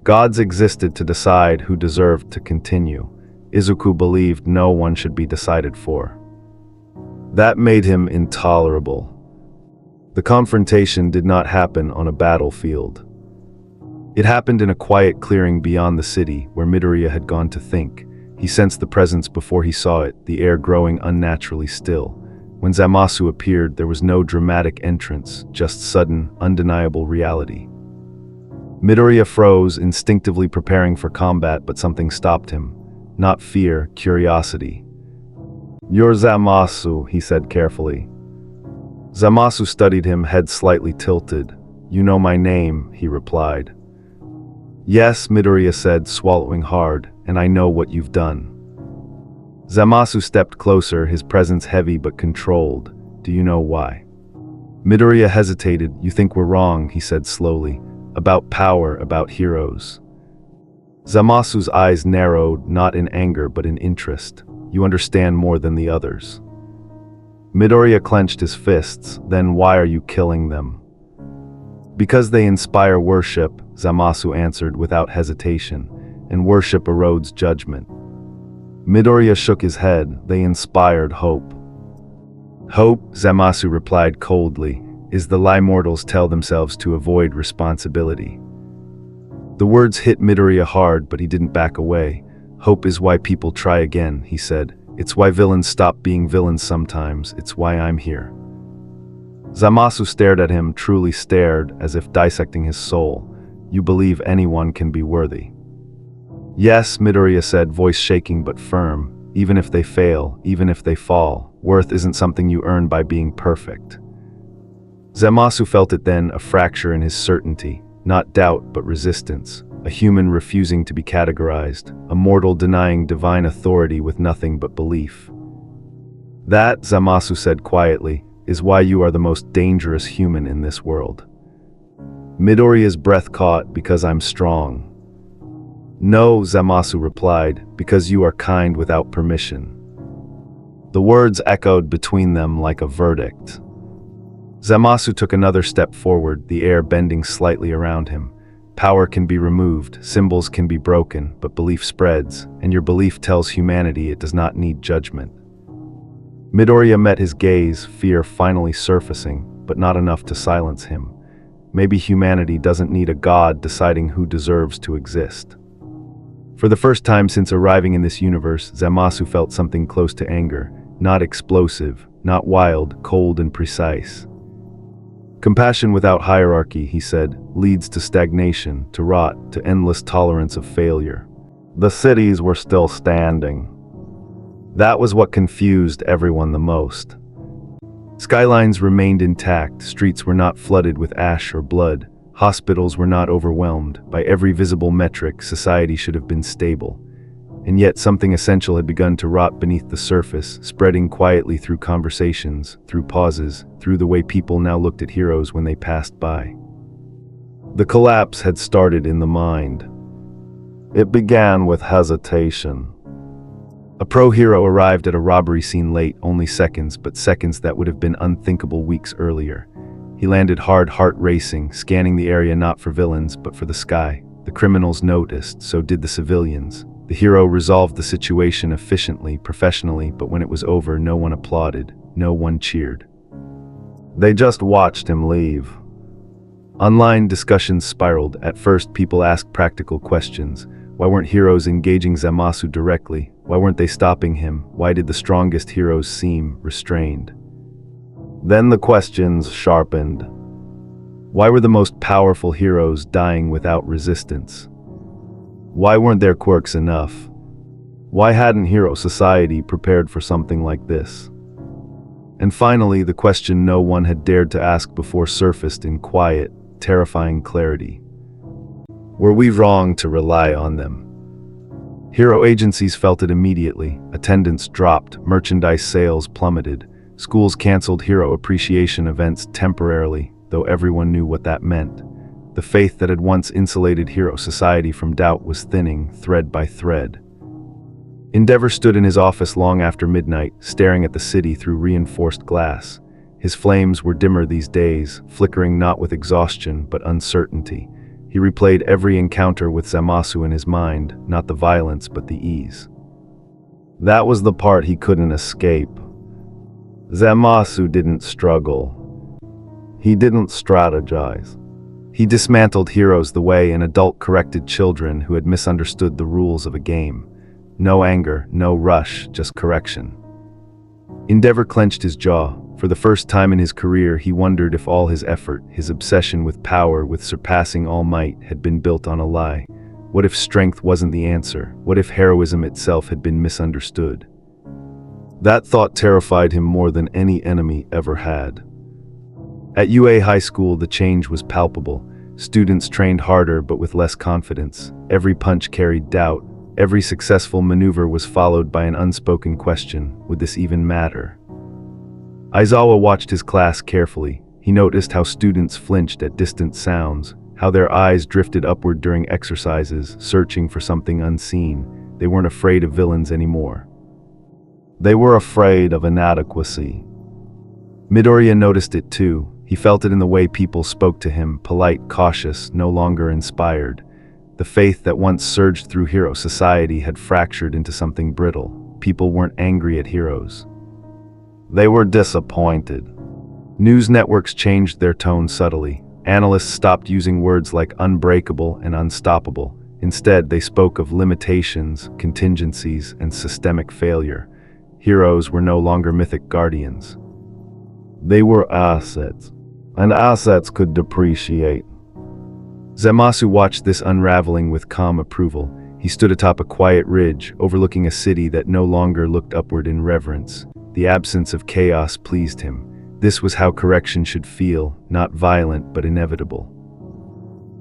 [SPEAKER 1] Gods existed to decide who deserved to continue. Izuku believed no one should be decided for. That made him intolerable. The confrontation did not happen on a battlefield. It happened in a quiet clearing beyond the city, where Midoriya had gone to think. He sensed the presence before he saw it, the air growing unnaturally still. When Zamasu appeared, there was no dramatic entrance, just sudden, undeniable reality. Midoriya froze, instinctively preparing for combat, but something stopped him. Not fear, curiosity. "You're Zamasu," he said carefully. Zamasu studied him, head slightly tilted. "You know my name," he replied. "Yes," Midoriya said, swallowing hard, "and I know what you've done." Zamasu stepped closer, his presence heavy but controlled. "Do you know why?" Midoriya hesitated. "You think we're wrong," he said slowly. "About power, about heroes." Zamasu's eyes narrowed, not in anger but in interest. "You understand more than the others." Midoriya clenched his fists. "Then why are you killing them?" "Because they inspire worship," Zamasu answered without hesitation, "and worship erodes judgment." Midoriya shook his head. They inspired hope. Hope, Zamasu replied coldly, is the lie mortals tell themselves to avoid responsibility. The words hit Midoriya hard, but he didn't back away. Hope is why people try again, he said. It's why villains stop being villains sometimes. It's why I'm here. Zamasu stared at him, truly stared, as if dissecting his soul. You believe anyone can be worthy? Yes, Midoriya said, voice shaking but firm. Even if they fail, even if they fall, worth isn't something you earn by being perfect. Zamasu felt it then, a fracture in his certainty. Not doubt, but resistance. A human refusing to be categorized. A mortal denying divine authority with nothing but belief. That, Zamasu said quietly, is why you are the most dangerous human in this world. Midoriya's breath caught. Because I'm strong. No, Zamasu replied, because you are kind without permission. The words echoed between them like a verdict. Zamasu took another step forward, the air bending slightly around him. Power can be removed, symbols can be broken, but belief spreads, and your belief tells humanity it does not need judgment. Midoriya met his gaze, fear finally surfacing, but not enough to silence him. Maybe humanity doesn't need a god deciding who deserves to exist. For the first time since arriving in this universe, Zamasu felt something close to anger, not explosive, not wild, cold and precise. Compassion without hierarchy, he said, leads to stagnation, to rot, to endless tolerance of failure. The cities were still standing. That was what confused everyone the most. Skylines remained intact, streets were not flooded with ash or blood, hospitals were not overwhelmed. By every visible metric, society should have been stable. And yet something essential had begun to rot beneath the surface, spreading quietly through conversations, through pauses, through the way people now looked at heroes when they passed by. The collapse had started in the mind. It began with hesitation. A pro-hero arrived at a robbery scene late, only seconds, but seconds that would have been unthinkable weeks earlier. He landed hard, heart racing, scanning the area not for villains, but for the sky. The criminals noticed, so did the civilians. The hero resolved the situation efficiently, professionally, but when it was over, no one applauded, no one cheered. They just watched him leave. Online discussions spiraled. At first, people asked practical questions. Why weren't heroes engaging Zamasu directly? Why weren't they stopping him? Why did the strongest heroes seem restrained? Then the questions sharpened. Why were the most powerful heroes dying without resistance? Why weren't their quirks enough? Why hadn't hero society prepared for something like this? And finally, the question no one had dared to ask before surfaced in quiet, terrifying clarity. Were we wrong to rely on them? Hero agencies felt it immediately. Attendance dropped, merchandise sales plummeted, schools canceled hero appreciation events temporarily, though everyone knew what that meant. The faith that had once insulated hero society from doubt was thinning, thread by thread. Endeavor stood in his office long after midnight, staring at the city through reinforced glass. His flames were dimmer these days, flickering not with exhaustion but uncertainty. He replayed every encounter with Zamasu in his mind, not the violence but the ease. That was the part he couldn't escape. Zamasu didn't struggle. He didn't strategize. He dismantled heroes the way an adult corrected children who had misunderstood the rules of a game. No anger, no rush, just correction. Endeavor clenched his jaw. For the first time in his career, he wondered if all his effort, his obsession with power, with surpassing all might, had been built on a lie. What if strength wasn't the answer? What if heroism itself had been misunderstood? That thought terrified him more than any enemy ever had. At UA High School, the change was palpable. Students trained harder but with less confidence. Every punch carried doubt. Every successful maneuver was followed by an unspoken question: would this even matter? Aizawa watched his class carefully. He noticed how students flinched at distant sounds, how their eyes drifted upward during exercises, searching for something unseen. They weren't afraid of villains anymore. They were afraid of inadequacy. Midoriya noticed it too. He felt it in the way people spoke to him, polite, cautious, no longer inspired. The faith that once surged through hero society had fractured into something brittle. People weren't angry at heroes. They were disappointed. News networks changed their tone subtly. Analysts stopped using words like unbreakable and unstoppable. Instead, they spoke of limitations, contingencies, and systemic failure. Heroes were no longer mythic guardians. They were assets, and assets could depreciate. Zamasu watched this unraveling with calm approval. He stood atop a quiet ridge, overlooking a city that no longer looked upward in reverence. The absence of chaos pleased him. This was how correction should feel, not violent but inevitable.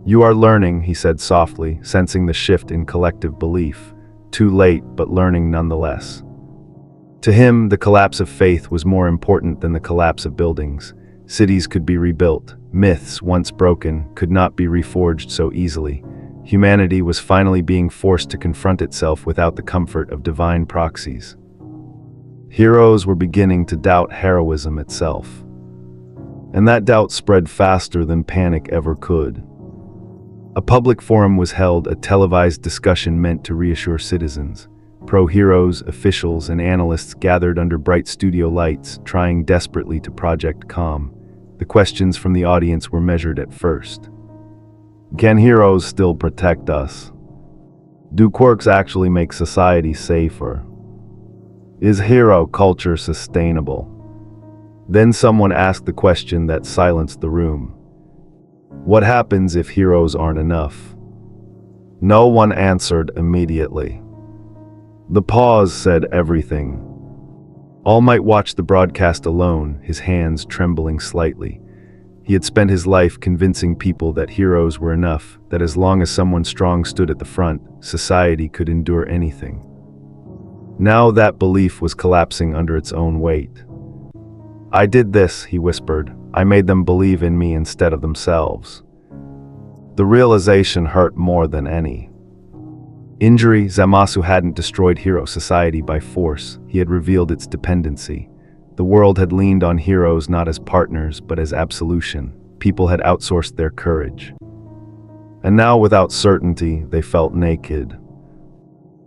[SPEAKER 1] "You are learning," he said softly, sensing the shift in collective belief. Too late, but learning nonetheless. To him, the collapse of faith was more important than the collapse of buildings. Cities could be rebuilt. Myths, once broken, could not be reforged so easily. Humanity was finally being forced to confront itself without the comfort of divine proxies. Heroes were beginning to doubt heroism itself. And that doubt spread faster than panic ever could. A public forum was held, a televised discussion meant to reassure citizens. Pro-heroes, officials, and analysts gathered under bright studio lights, trying desperately to project calm. The questions from the audience were measured at first. Can heroes still protect us? Do quirks actually make society safer? Is hero culture sustainable? Then someone asked the question that silenced the room. What happens if heroes aren't enough? No one answered immediately. The pause said everything. All Might watched the broadcast alone, his hands trembling slightly. He had spent his life convincing people that heroes were enough, that as long as someone strong stood at the front, society could endure anything. Now that belief was collapsing under its own weight. "I did this," he whispered. "I made them believe in me instead of themselves." The realization hurt more than any. Injury, Zamasu hadn't destroyed hero society by force. He had revealed its dependency. The world had leaned on heroes not as partners, but as absolution. People had outsourced their courage. And now, without certainty, they felt naked.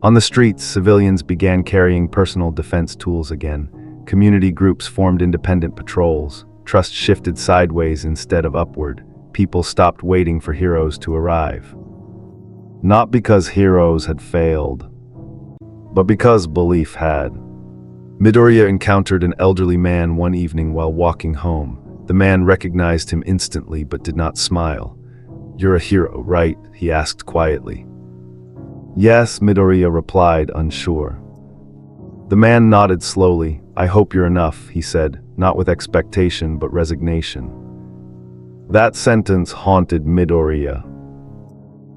[SPEAKER 1] On the streets, civilians began carrying personal defense tools again. Community groups formed independent patrols. Trust shifted sideways instead of upward. People stopped waiting for heroes to arrive. Not because heroes had failed, but because belief had. Midoriya encountered an elderly man one evening while walking home. The man recognized him instantly but did not smile. "You're a hero, right?" he asked quietly. "Yes," Midoriya replied, unsure. The man nodded slowly. "I hope you're enough," he said, not with expectation but resignation. That sentence haunted Midoriya.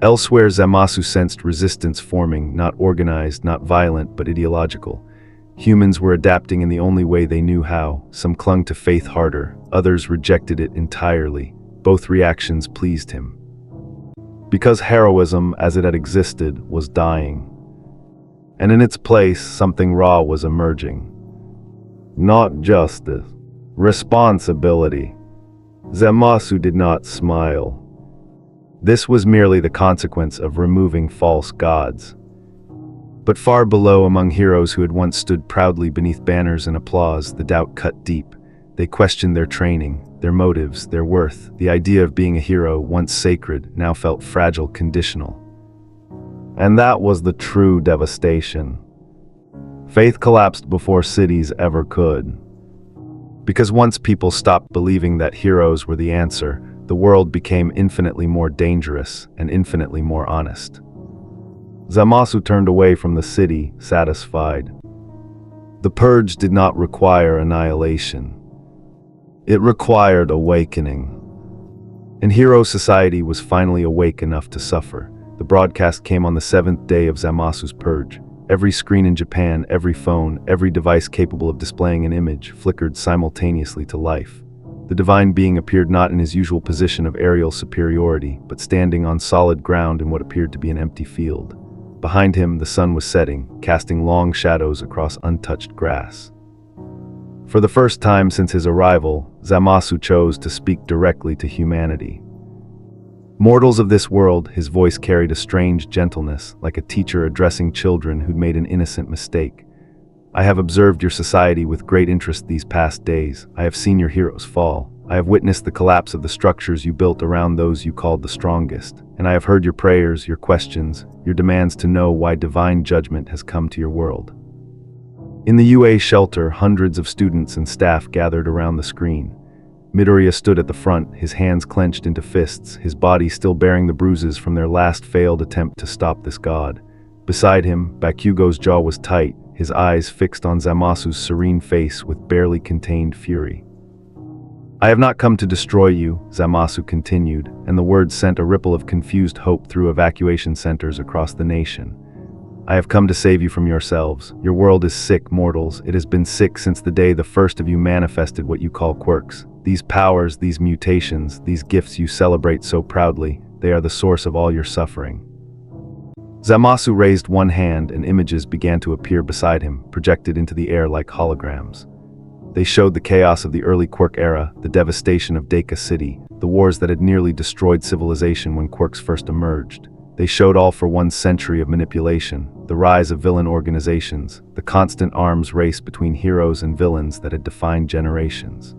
[SPEAKER 1] Elsewhere, Zamasu sensed resistance forming, not organized, not violent, but ideological. Humans were adapting in the only way they knew how. Some clung to faith harder, others rejected it entirely. Both reactions pleased him. Because heroism, as it had existed, was dying. And in its place, something raw was emerging. Not justice. Responsibility. Zamasu did not smile. This was merely the consequence of removing false gods. But far below, among heroes who had once stood proudly beneath banners and applause, the doubt cut deep. They questioned their training, their motives, their worth. The idea of being a hero, once sacred, now felt fragile, conditional. And that was the true devastation. Faith collapsed before cities ever could. Because once people stopped believing that heroes were the answer, the world became infinitely more dangerous and infinitely more honest. Zamasu turned away from the city, satisfied. The purge did not require annihilation. It required awakening. And hero society was finally awake enough to suffer. The broadcast came on the 7th day of Zamasu's purge. Every screen in Japan, every phone, every device capable of displaying an image flickered simultaneously to life. The divine being appeared not in his usual position of aerial superiority, but standing on solid ground in what appeared to be an empty field. Behind him, the sun was setting, casting long shadows across untouched grass. For the first time since his arrival, Zamasu chose to speak directly to humanity. Mortals of this world, his voice carried a strange gentleness, like a teacher addressing children who'd made an innocent mistake. I have observed your society with great interest these past days. I have seen your heroes fall. I have witnessed the collapse of the structures you built around those you called the strongest. And I have heard your prayers, your questions, your demands to know why divine judgment has come to your world. In the UA shelter, hundreds of students and staff gathered around the screen. Midoriya stood at the front, his hands clenched into fists, his body still bearing the bruises from their last failed attempt to stop this god. Beside him, Bakugo's jaw was tight, his eyes fixed on Zamasu's serene face with barely contained fury. I have not come to destroy you, Zamasu continued, and the words sent a ripple of confused hope through evacuation centers across the nation. I have come to save you from yourselves. Your world is sick, mortals. It has been sick since the day the first of you manifested what you call quirks. These powers, these mutations, these gifts you celebrate so proudly, they are the source of all your suffering. Zamasu raised one hand and images began to appear beside him, projected into the air like holograms. They showed the chaos of the early Quirk era, the devastation of Deku City, the wars that had nearly destroyed civilization when Quirks first emerged. They showed all for 1 century of manipulation, the rise of villain organizations, the constant arms race between heroes and villains that had defined generations.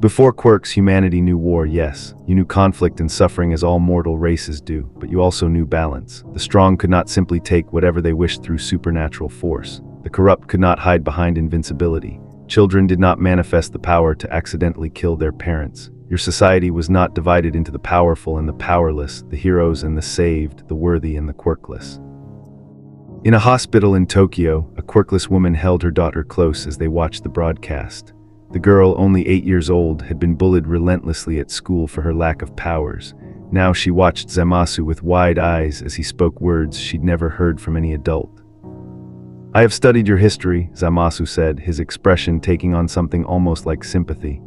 [SPEAKER 1] Before Quirks, humanity knew war, yes. You knew conflict and suffering as all mortal races do, but you also knew balance. The strong could not simply take whatever they wished through supernatural force. The corrupt could not hide behind invincibility. Children did not manifest the power to accidentally kill their parents. Your society was not divided into the powerful and the powerless, the heroes and the saved, the worthy and the quirkless. In a hospital in Tokyo, a quirkless woman held her daughter close as they watched the broadcast. The girl, only 8 years old, had been bullied relentlessly at school for her lack of powers. Now she watched Zamasu with wide eyes as he spoke words she'd never heard from any adult. I have studied your history, Zamasu said, his expression taking on something almost like sympathy.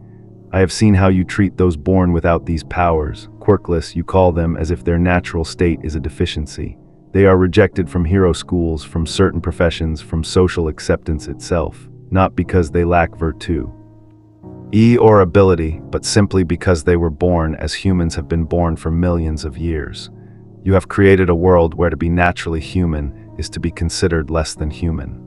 [SPEAKER 1] I have seen how you treat those born without these powers. Quirkless, you call them as if their natural state is a deficiency. They are rejected from hero schools, from certain professions, from social acceptance itself, not because they lack virtue or ability, but simply because they were born as humans have been born for millions of years. You have created a world where to be naturally human is to be considered less than human.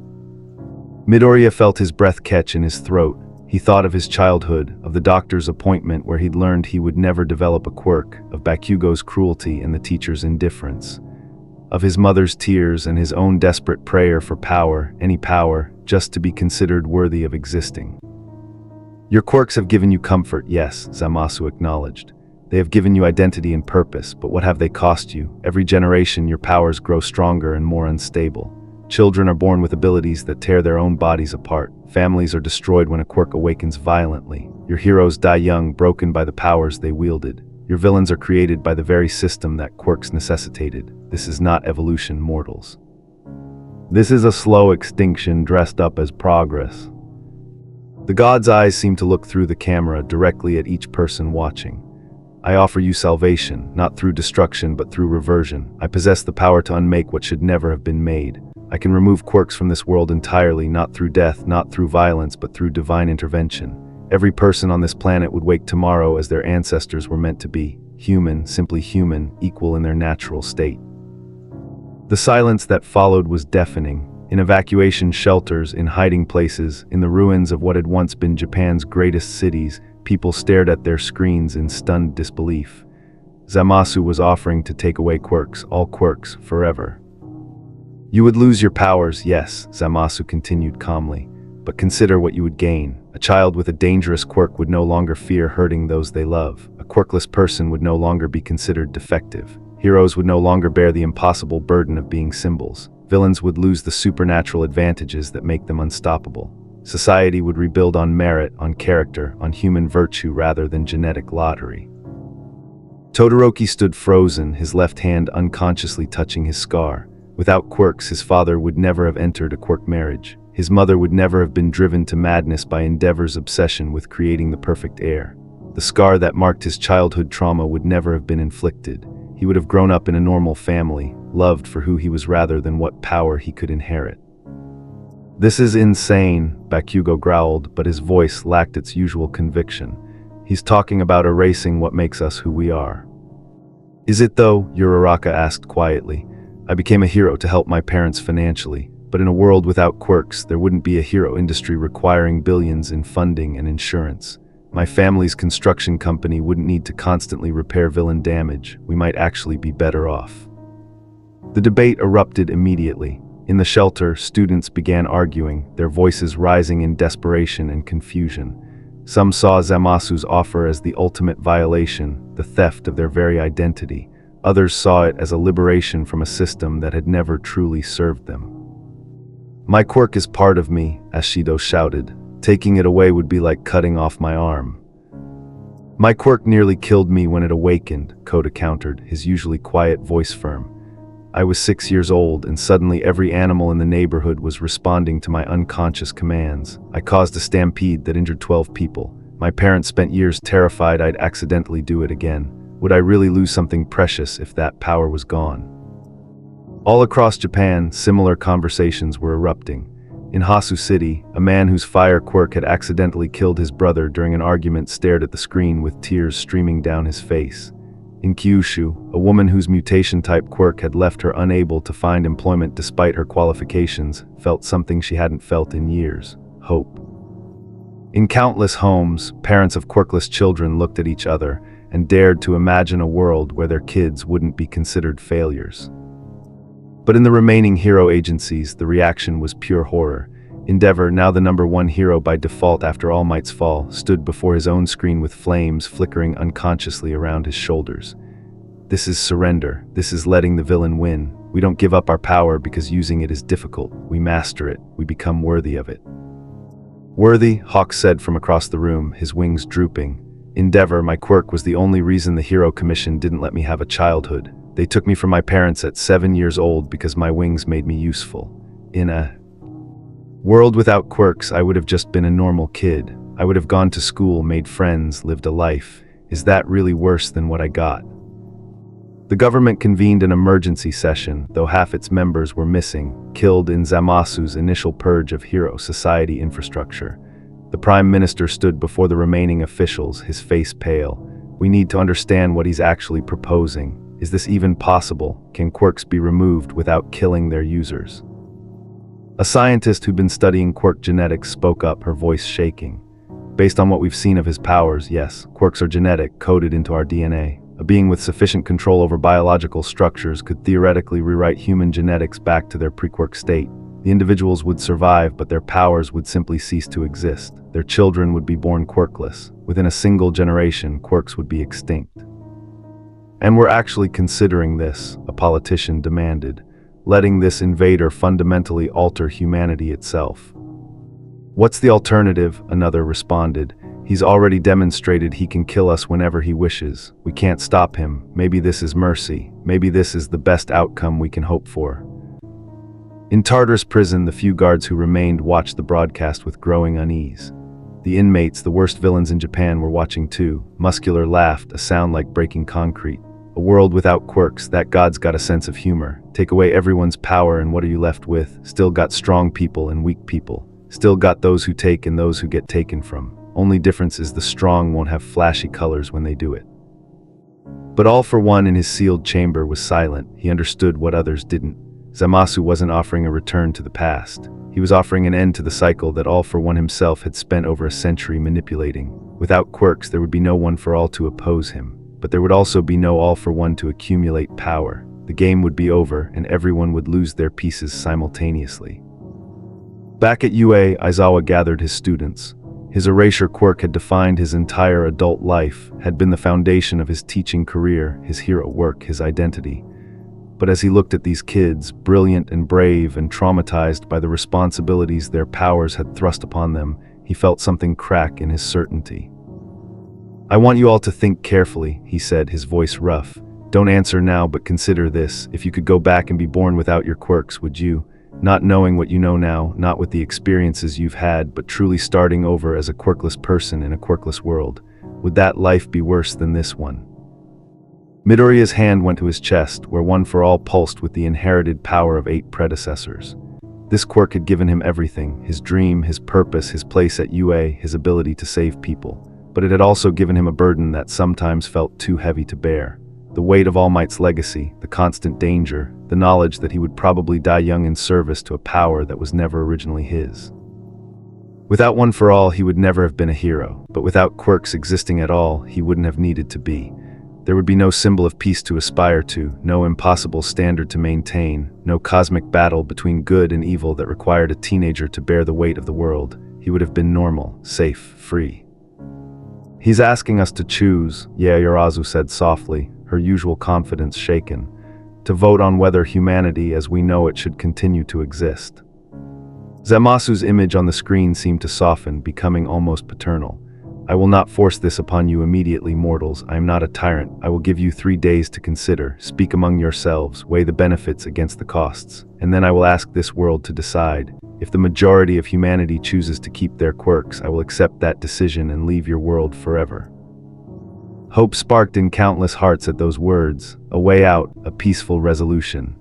[SPEAKER 1] Midoriya felt his breath catch in his throat. He thought of his childhood, of the doctor's appointment where he'd learned he would never develop a quirk, of Bakugo's cruelty and the teacher's indifference, of his mother's tears and his own desperate prayer for power, any power, just to be considered worthy of existing. Your quirks have given you comfort, yes, Zamasu acknowledged. They have given you identity and purpose, but what have they cost you? Every generation your powers grow stronger and more unstable. Children are born with abilities that tear their own bodies apart. Families are destroyed when a quirk awakens violently. Your heroes die young, broken by the powers they wielded. Your villains are created by the very system that quirks necessitated. This is not evolution, mortals. This is a slow extinction dressed up as progress. The god's eyes seem to look through the camera directly at each person watching. I offer you salvation, not through destruction but through reversion. I possess the power to unmake what should never have been made. I can remove quirks from this world entirely, not through death, not through violence, but through divine intervention. Every person on this planet would wake tomorrow as their ancestors were meant to be. Human, simply human, equal in their natural state. The silence that followed was deafening. In evacuation shelters, in hiding places, in the ruins of what had once been Japan's greatest cities, people stared at their screens in stunned disbelief. Zamasu was offering to take away quirks, all quirks, forever. You would lose your powers, yes, Zamasu continued calmly, but consider what you would gain. A child with a dangerous quirk would no longer fear hurting those they love. A quirkless person would no longer be considered defective. Heroes would no longer bear the impossible burden of being symbols. Villains would lose the supernatural advantages that make them unstoppable. Society would rebuild on merit, on character, on human virtue rather than genetic lottery. Todoroki stood frozen, his left hand unconsciously touching his scar. Without quirks, his father would never have entered a quirk marriage. His mother would never have been driven to madness by Endeavor's obsession with creating the perfect heir. The scar that marked his childhood trauma would never have been inflicted. He would have grown up in a normal family, loved for who he was rather than what power he could inherit. This is insane, Bakugo growled, but his voice lacked its usual conviction. He's talking about erasing what makes us who we are. Is it though? Uraraka asked quietly. I became a hero to help my parents financially, but in a world without quirks, there wouldn't be a hero industry requiring billions in funding and insurance. My family's construction company wouldn't need to constantly repair villain damage. We might actually be better off. The debate erupted immediately. In the shelter, students began arguing, their voices rising in desperation and confusion. Some saw Zamasu's offer as the ultimate violation, the theft of their very identity. Others saw it as a liberation from a system that had never truly served them. My quirk is part of me, Ashido shouted. Taking it away would be like cutting off my arm. My quirk nearly killed me when it awakened, Koda countered, his usually quiet voice firm. I was 6 years old, and suddenly every animal in the neighborhood was responding to my unconscious commands. I caused a stampede that injured 12 people. My parents spent years terrified I'd accidentally do it again. Would I really lose something precious if that power was gone? All across Japan, similar conversations were erupting. In Hasu City, a man whose fire quirk had accidentally killed his brother during an argument stared at the screen with tears streaming down his face. In Kyushu, a woman whose mutation-type quirk had left her unable to find employment despite her qualifications felt something she hadn't felt in years: hope. In countless homes, parents of quirkless children looked at each other and dared to imagine a world where their kids wouldn't be considered failures. But in the remaining hero agencies, the reaction was pure horror. Endeavor, now the #1 hero by default after All Might's fall, stood before his own screen with flames flickering unconsciously around his shoulders. This is surrender. This is letting the villain win. We don't give up our power because using it is difficult. We master it. We become worthy of it. Worthy, Hawk said from across the room, his wings drooping. Endeavor, my quirk, was the only reason the Hero Commission didn't let me have a childhood. They took me from my parents at 7 years old because my wings made me useful. In a world without quirks, I would have just been a normal kid. I would have gone to school, made friends, lived a life. Is that really worse than what I got? The government convened an emergency session, though half its members were missing, killed in Zamasu's initial purge of hero society infrastructure. The Prime Minister stood before the remaining officials, his face pale. We need to understand what he's actually proposing. Is this even possible? Can quirks be removed without killing their users? A scientist who'd been studying quirk genetics spoke up, her voice shaking. Based on what we've seen of his powers, yes, quirks are genetic, coded into our DNA. A being with sufficient control over biological structures could theoretically rewrite human genetics back to their pre-quirk state. The individuals would survive, but their powers would simply cease to exist. Their children would be born quirkless. Within a single generation, quirks would be extinct. And we're actually considering this, a politician demanded, letting this invader fundamentally alter humanity itself. What's the alternative? Another responded. He's already demonstrated he can kill us whenever he wishes. We can't stop him. Maybe this is mercy. Maybe this is the best outcome we can hope for. In Tartarus prison, the few guards who remained watched the broadcast with growing unease. The inmates, the worst villains in Japan, were watching too. Muscular laughed, a sound like breaking concrete. A world without quirks, that god's got a sense of humor. Take away everyone's power and what are you left with? Still got strong people and weak people. Still got those who take and those who get taken from. Only difference is the strong won't have flashy colors when they do it. But All for One in his sealed chamber was silent. He understood what others didn't. Zamasu wasn't offering a return to the past. He was offering an end to the cycle that All for One himself had spent over a century manipulating. Without quirks, there would be no one for all to oppose him. But there would also be no All for One to accumulate power. The game would be over, and everyone would lose their pieces simultaneously. Back at UA, Aizawa gathered his students. His erasure quirk had defined his entire adult life, had been the foundation of his teaching career, his hero work, his identity. But as he looked at these kids, brilliant and brave and traumatized by the responsibilities their powers had thrust upon them, he felt something crack in his certainty. I want you all to think carefully, he said, his voice rough. Don't answer now, but consider this. If you could go back and be born without your quirks, would you? Not knowing what you know now, not with the experiences you've had, but truly starting over as a quirkless person in a quirkless world. Would that life be worse than this one? Midoriya's hand went to his chest, where One for All pulsed with the inherited power of 8 predecessors. This quirk had given him everything, his dream, his purpose, his place at UA, his ability to save people. But it had also given him a burden that sometimes felt too heavy to bear. The weight of All Might's legacy, the constant danger, the knowledge that he would probably die young in service to a power that was never originally his. Without One for All, he would never have been a hero, but without Quirks existing at all, he wouldn't have needed to be. There would be no symbol of peace to aspire to, no impossible standard to maintain, no cosmic battle between good and evil that required a teenager to bear the weight of the world. He would have been normal, safe, free. He's asking us to choose, Yaoyorozu said softly, her usual confidence shaken, to vote on whether humanity as we know it should continue to exist. Zamasu's image on the screen seemed to soften, becoming almost paternal. I will not force this upon you immediately, mortals. I am not a tyrant. I will give you 3 days to consider, speak among yourselves, weigh the benefits against the costs, and then I will ask this world to decide. If the majority of humanity chooses to keep their quirks, I will accept that decision and leave your world forever. Hope sparked in countless hearts at those words, a way out, a peaceful resolution.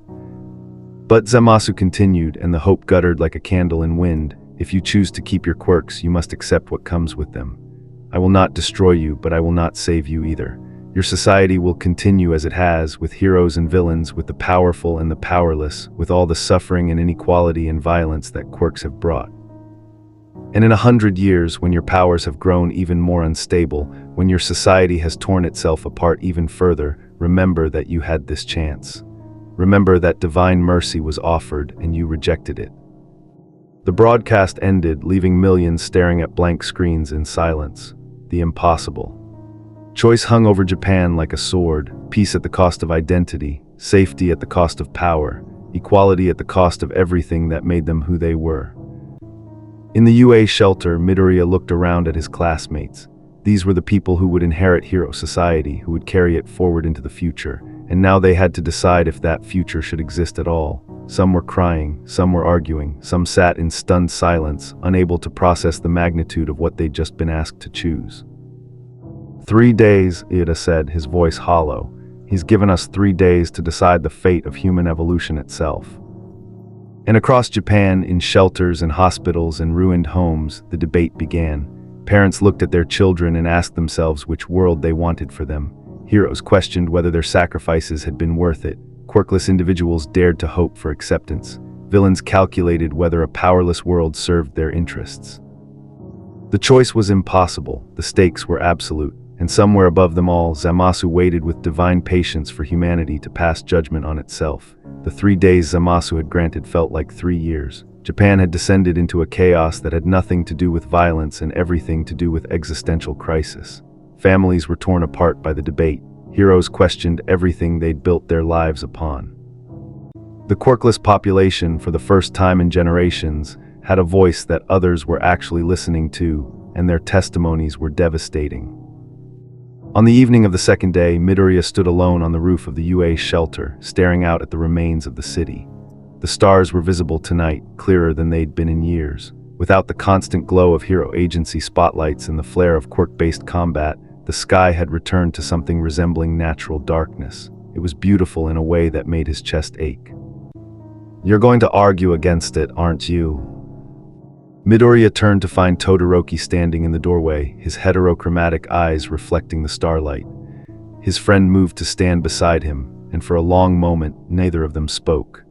[SPEAKER 1] But Zamasu continued, and the hope guttered like a candle in wind. If you choose to keep your quirks, you must accept what comes with them. I will not destroy you, but I will not save you either. Your society will continue as it has, with heroes and villains, with the powerful and the powerless, with all the suffering and inequality and violence that quirks have brought. And in 100 years, when your powers have grown even more unstable, when your society has torn itself apart even further, remember that you had this chance. Remember that divine mercy was offered and you rejected it. The broadcast ended, leaving millions staring at blank screens in silence. The impossible. Choice hung over Japan like a sword, peace at the cost of identity, safety at the cost of power, equality at the cost of everything that made them who they were. In the UA shelter, Midoriya looked around at his classmates. These were the people who would inherit Hero Society, who would carry it forward into the future, and now they had to decide if that future should exist at all. Some were crying, some were arguing, some sat in stunned silence, unable to process the magnitude of what they'd just been asked to choose. 3 days, Ida said, his voice hollow. He's given us 3 days to decide the fate of human evolution itself. And across Japan, in shelters and hospitals and ruined homes, the debate began. Parents looked at their children and asked themselves which world they wanted for them. Heroes questioned whether their sacrifices had been worth it. Quirkless individuals dared to hope for acceptance. Villains calculated whether a powerless world served their interests. The choice was impossible, the stakes were absolute, and somewhere above them all, Zamasu waited with divine patience for humanity to pass judgment on itself. The 3 days Zamasu had granted felt like 3 years. Japan had descended into a chaos that had nothing to do with violence and everything to do with existential crisis. Families were torn apart by the debate. Heroes questioned everything they'd built their lives upon. The quirkless population, for the first time in generations, had a voice that others were actually listening to, and their testimonies were devastating. On the evening of the second day, Midoriya stood alone on the roof of the UA shelter, staring out at the remains of the city. The stars were visible tonight, clearer than they'd been in years. Without the constant glow of Hero Agency spotlights and the flare of quirk-based combat, the sky had returned to something resembling natural darkness. It was beautiful in a way that made his chest ache. "You're going to argue against it, aren't you?" Midoriya turned to find Todoroki standing in the doorway, his heterochromatic eyes reflecting the starlight. His friend moved to stand beside him, and for a long moment, neither of them spoke.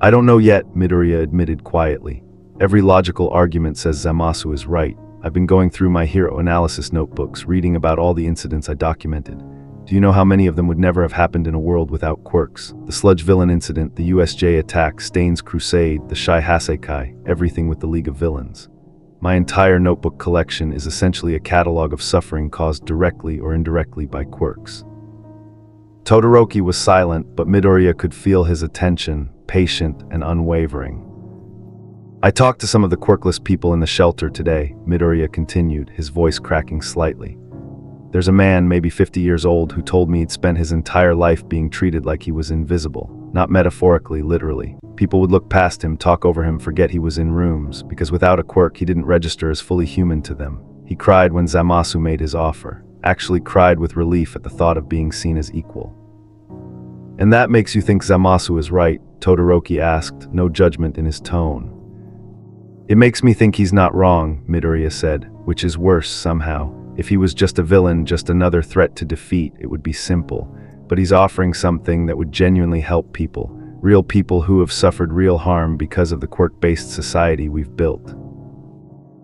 [SPEAKER 1] "I don't know yet," Midoriya admitted quietly. "Every logical argument says Zamasu is right. I've been going through my hero analysis notebooks, reading about all the incidents I documented. Do you know how many of them would never have happened in a world without quirks? The sludge villain incident, the USJ attack, Stain's crusade, the Shai Hasekai, everything with the League of Villains. My entire notebook collection is essentially a catalog of suffering caused directly or indirectly by quirks." Todoroki was silent, but Midoriya could feel his attention, patient and unwavering. "I talked to some of the quirkless people in the shelter today," Midoriya continued, his voice cracking slightly. "There's a man, maybe 50 years old, who told me he'd spent his entire life being treated like he was invisible. Not metaphorically, literally. People would look past him, talk over him, forget he was in rooms, because without a quirk he didn't register as fully human to them. He cried when Zamasu made his offer. Actually cried with relief at the thought of being seen as equal." "And that makes you think Zamasu is right?" Todoroki asked, no judgment in his tone. "It makes me think he's not wrong," Midoriya said, "which is worse somehow. If he was just a villain, just another threat to defeat, it would be simple. but he's offering something that would genuinely help people, real people who have suffered real harm because of the quirk-based society we've built.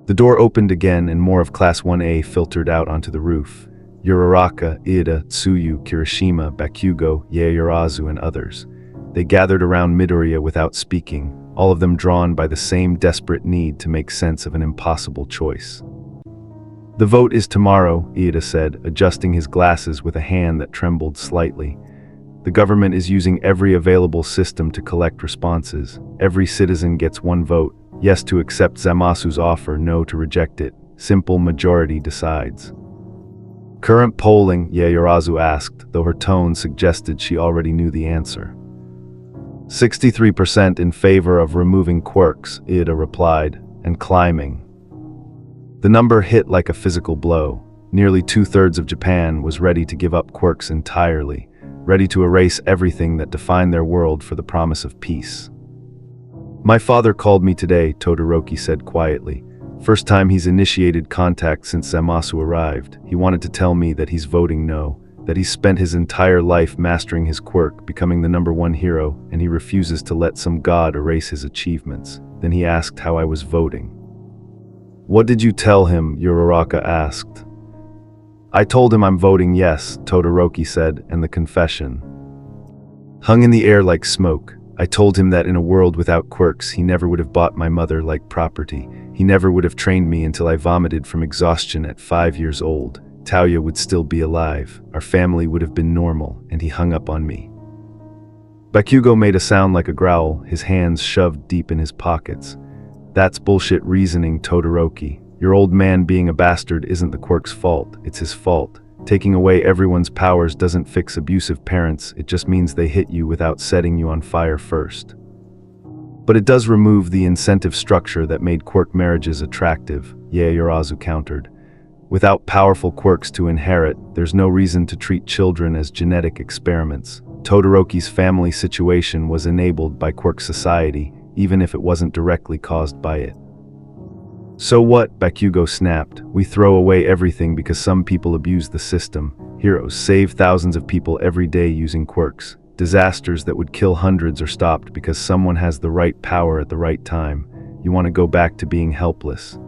[SPEAKER 1] The door opened again and more of Class 1A filtered out onto the roof. Uraraka, Ida, Tsuyu, Kirishima, Bakugo, Yaoyorozu, and others. They gathered around Midoriya without speaking, all of them drawn by the same desperate need to make sense of an impossible choice. "The vote is tomorrow," Ida said, adjusting his glasses with a hand that trembled slightly. "The government is using every available system to collect responses. Every citizen gets one vote, yes to accept Zamasu's offer, no to reject it. Simple majority decides." "Current polling?" Yaoyorozu asked, though her tone suggested she already knew the answer. 63% in favor of removing quirks, Ida replied, and climbing. The number hit like a physical blow. Nearly 2/3 of Japan was ready to give up quirks entirely, ready to erase everything that defined their world for the promise of peace. "My father called me today," Todoroki said quietly. "First time he's initiated contact since Zamasu arrived. He wanted to tell me that he's voting no, that he's spent his entire life mastering his quirk, becoming the #1 hero, and he refuses to let some god erase his achievements. Then he asked how I was voting." "What did you tell him?" Uraraka asked. "I told him I'm voting yes," Todoroki said, and the confession hung in the air like smoke. "I told him that in a world without quirks, he never would have bought my mother like property. He never would have trained me until I vomited from exhaustion at 5 years old. Tauya would still be alive. Our family would have been normal, and he hung up on me." Bakugo made a sound like a growl, his hands shoved deep in his pockets. "That's bullshit reasoning, Todoroki. Your old man being a bastard isn't the quirk's fault, it's his fault. Taking away everyone's powers doesn't fix abusive parents, it just means they hit you without setting you on fire first. But it does remove the incentive structure that made quirk marriages attractive," Yaoyorozu countered. "Without powerful quirks to inherit, there's no reason to treat children as genetic experiments. Todoroki's family situation was enabled by quirk society, even if it wasn't directly caused by it." "So what?" Bakugo snapped. "We throw away everything because some people abuse the system. Heroes save thousands of people every day using quirks. Disasters that would kill hundreds are stopped because someone has the right power at the right time. You want to go back to being helpless."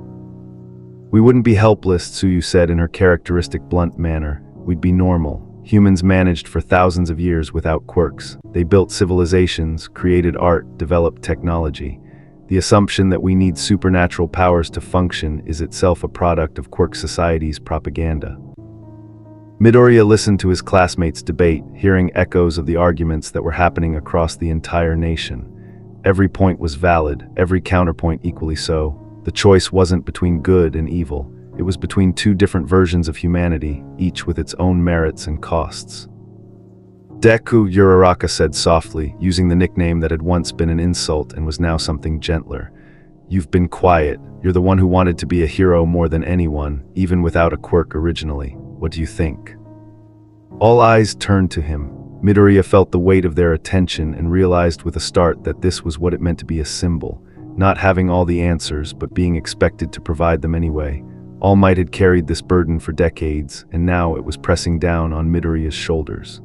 [SPEAKER 1] "We wouldn't be helpless," Tsuyu said in her characteristic blunt manner. "We'd be normal. Humans managed for thousands of years without quirks. They built civilizations, created art, developed technology. The assumption that we need supernatural powers to function is itself a product of quirk society's propaganda." Midoriya listened to his classmates' debate, hearing echoes of the arguments that were happening across the entire nation. Every point was valid, every counterpoint equally so. The choice wasn't between good and evil. It was between two different versions of humanity, each with its own merits and costs. "Deku," Uraraka said softly, using the nickname that had once been an insult and was now something gentler. "You've been quiet. You're the one who wanted to be a hero more than anyone, even without a quirk originally. What do you think?" All eyes turned to him. Midoriya felt the weight of their attention and realized with a start that this was what it meant to be a symbol. Not having all the answers, but being expected to provide them anyway. All Might had carried this burden for decades, and now it was pressing down on Midoriya's shoulders.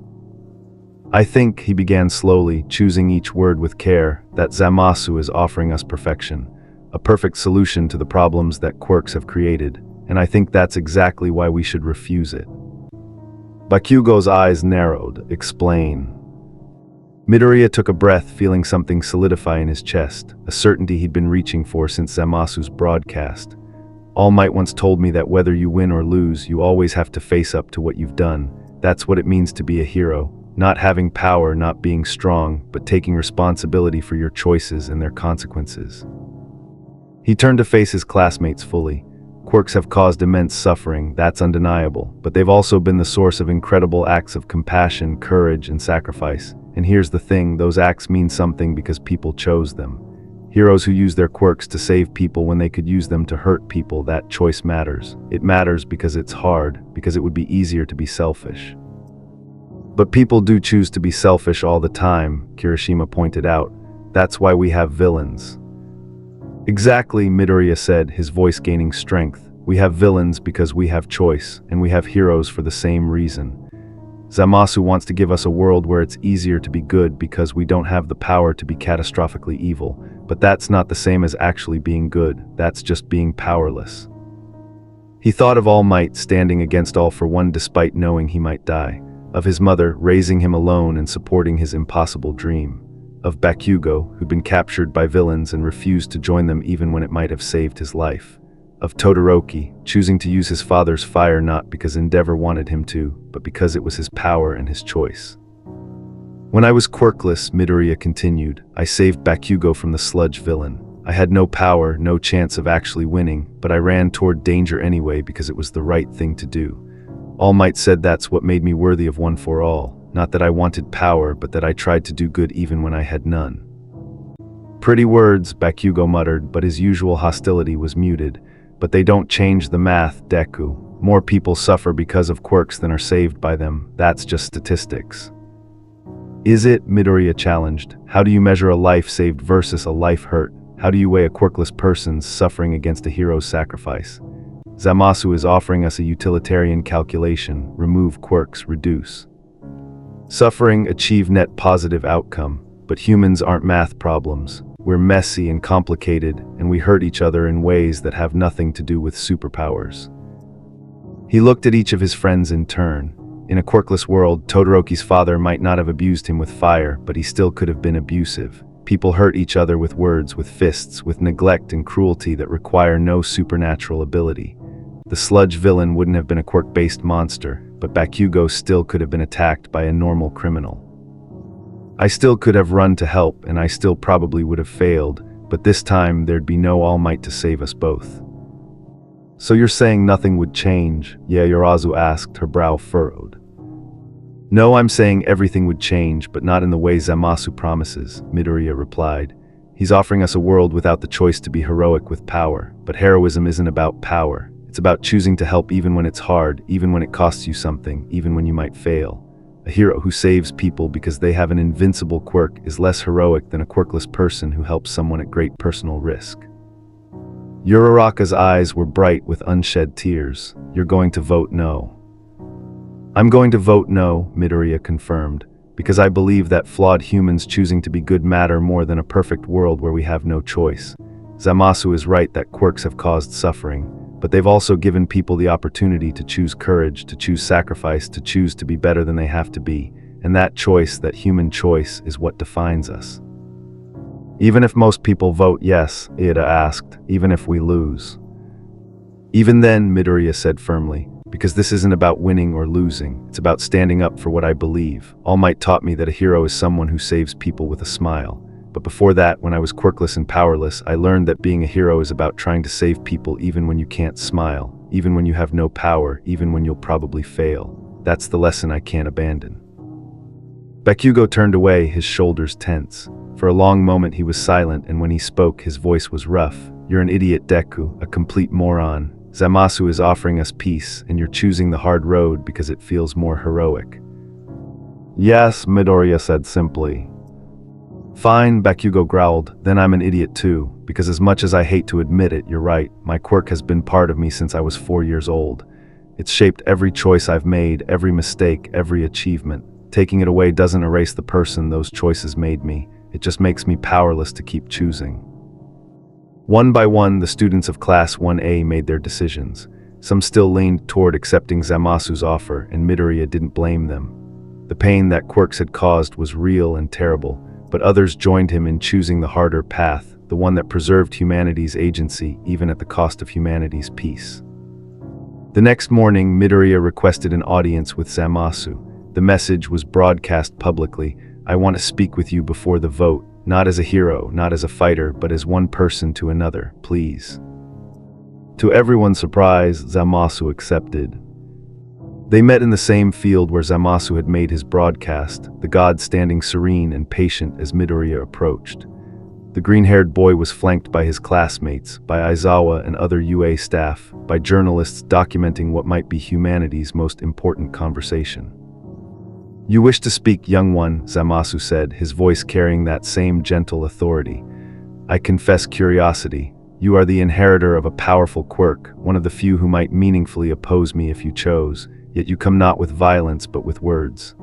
[SPEAKER 1] "I think," he began slowly, choosing each word with care, "that Zamasu is offering us perfection. A perfect solution to the problems that quirks have created, and I think that's exactly why we should refuse it." Bakugo's eyes narrowed. "Explain." Midoriya took a breath, feeling something solidify in his chest, a certainty he'd been reaching for since Zamasu's broadcast. "All Might once told me that whether you win or lose, you always have to face up to what you've done. That's what it means to be a hero. Not having power, not being strong, but taking responsibility for your choices and their consequences." He turned to face his classmates fully. Quirks have caused immense suffering, that's undeniable, but they've also been the source of incredible acts of compassion, courage, and sacrifice. And here's the thing, those acts mean something because people chose them. Heroes who use their quirks to save people when they could use them to hurt people, that choice matters. It matters because it's hard, because it would be easier to be selfish. "But people do choose to be selfish all the time," Kirishima pointed out. "That's why we have villains." "Exactly," Midoriya said, his voice gaining strength. "We have villains because we have choice, and we have heroes for the same reason." Zamasu wants to give us a world where it's easier to be good because we don't have the power to be catastrophically evil, but that's not the same as actually being good, that's just being powerless. He thought of All Might standing against All for One despite knowing he might die, of his mother raising him alone and supporting his impossible dream, of Bakugo, who'd been captured by villains and refused to join them even when it might have saved his life, of Todoroki, choosing to use his father's fire not because Endeavor wanted him to, but because it was his power and his choice. When I was quirkless, Midoriya continued, I saved Bakugo from the sludge villain. I had no power, no chance of actually winning, but I ran toward danger anyway because it was the right thing to do. All Might said that's what made me worthy of One for All, not that I wanted power, but that I tried to do good even when I had none. Pretty words, Bakugo muttered, but his usual hostility was muted. But they don't change the math, Deku. More people suffer because of quirks than are saved by them, that's just statistics. Is it? Midoriya challenged. How do you measure a life saved versus a life hurt? How do you weigh a quirkless person's suffering against a hero's sacrifice? Zamasu is offering us a utilitarian calculation, remove quirks, reduce suffering, achieve net positive outcome, but humans aren't math problems. We're messy and complicated, and we hurt each other in ways that have nothing to do with superpowers. He looked at each of his friends in turn. In a quirkless world, Todoroki's father might not have abused him with fire, but he still could have been abusive. People hurt each other with words, with fists, with neglect and cruelty that require no supernatural ability. The sludge villain wouldn't have been a quirk-based monster, but Bakugo still could have been attacked by a normal criminal. I still could have run to help, and I still probably would have failed, but this time there'd be no All Might to save us both. So you're saying nothing would change? Yaoyorozu asked, her brow furrowed. No, I'm saying everything would change, but not in the way Zamasu promises, Midoriya replied. He's offering us a world without the choice to be heroic with power, but heroism isn't about power. It's about choosing to help even when it's hard, even when it costs you something, even when you might fail. A hero who saves people because they have an invincible quirk is less heroic than a quirkless person who helps someone at great personal risk. Uraraka's eyes were bright with unshed tears. You're going to vote no. I'm going to vote no, Midoriya confirmed, because I believe that flawed humans choosing to be good matter more than a perfect world where we have no choice. Zamasu is right that quirks have caused suffering, but they've also given people the opportunity to choose courage, to choose sacrifice, to choose to be better than they have to be, and that choice, that human choice, is what defines us. Even if most people vote yes, Ida asked, even if we lose. Even then, Midoriya said firmly, because this isn't about winning or losing, it's about standing up for what I believe. All Might taught me that a hero is someone who saves people with a smile. But before that, when I was quirkless and powerless, I learned that being a hero is about trying to save people even when you can't smile, even when you have no power, even when you'll probably fail. That's the lesson I can't abandon. Bakugo turned away, his shoulders tense. For a long moment he was silent, and when he spoke, his voice was rough. You're an idiot, Deku, a complete moron. Zamasu is offering us peace, and you're choosing the hard road because it feels more heroic. Yes, Midoriya said simply. Fine, Bakugo growled, then I'm an idiot too, because as much as I hate to admit it, you're right, my quirk has been part of me since I was 4 years old. It's shaped every choice I've made, every mistake, every achievement. Taking it away doesn't erase the person those choices made me, it just makes me powerless to keep choosing. One by one, the students of Class 1A made their decisions. Some still leaned toward accepting Zamasu's offer, and Midoriya didn't blame them. The pain that quirks had caused was real and terrible, but others joined him in choosing the harder path, the one that preserved humanity's agency even at the cost of humanity's peace. The next morning, Midoriya requested an audience with Zamasu. The message was broadcast publicly. I want to speak with you before the vote, not as a hero, not as a fighter, but as one person to another, please. To everyone's surprise, Zamasu accepted. They met in the same field where Zamasu had made his broadcast, the god standing serene and patient as Midoriya approached. The green-haired boy was flanked by his classmates, by Aizawa and other UA staff, by journalists documenting what might be humanity's most important conversation. You wish to speak, young one, Zamasu said, his voice carrying that same gentle authority. I confess curiosity. You are the inheritor of a powerful quirk, one of the few who might meaningfully oppose me if you chose. yet you come not with violence but with words.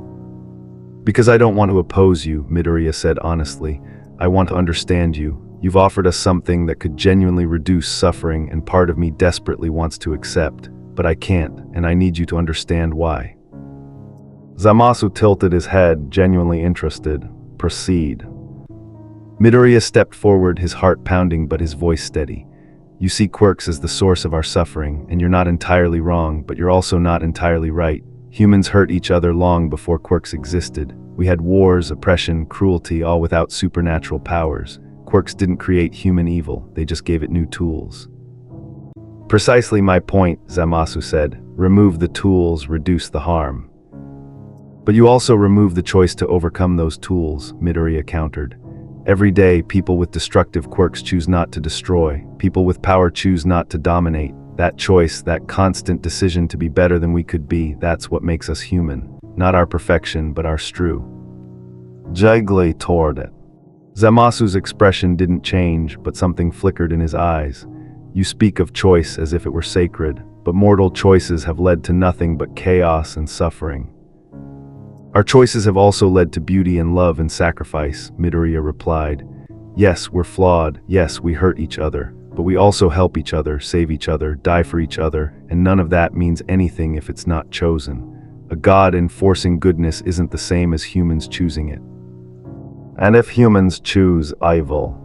[SPEAKER 1] Because I don't want to oppose you, Midoriya said honestly. I want to understand you. You've offered us something that could genuinely reduce suffering, and part of me desperately wants to accept, but I can't, and I need you to understand why. Zamasu tilted his head, genuinely interested. Proceed. Midoriya stepped forward, his heart pounding but his voice steady. You see Quirks as the source of our suffering, and you're not entirely wrong, but you're also not entirely right. Humans hurt each other long before Quirks existed. We had wars, oppression, cruelty, all without supernatural powers. Quirks didn't create human evil, they just gave it new tools. Precisely my point, Zamasu said. Remove the tools, reduce the harm. But you also remove the choice to overcome those tools, Midoriya countered. Every day, people with destructive quirks choose not to destroy. People with power choose not to dominate. That choice, that constant decision to be better than we could be, that's what makes us human. Not our perfection, but our strew. Jiggly toward it. Zamasu's expression didn't change, but something flickered in his eyes. You speak of choice as if it were sacred, but mortal choices have led to nothing but chaos and suffering. Our choices have also led to beauty and love and sacrifice, Midoriya replied. Yes, we're flawed. Yes, we hurt each other. But we also help each other, save each other, die for each other, and none of that means anything if it's not chosen. A god enforcing goodness isn't the same as humans choosing it. And if humans choose evil,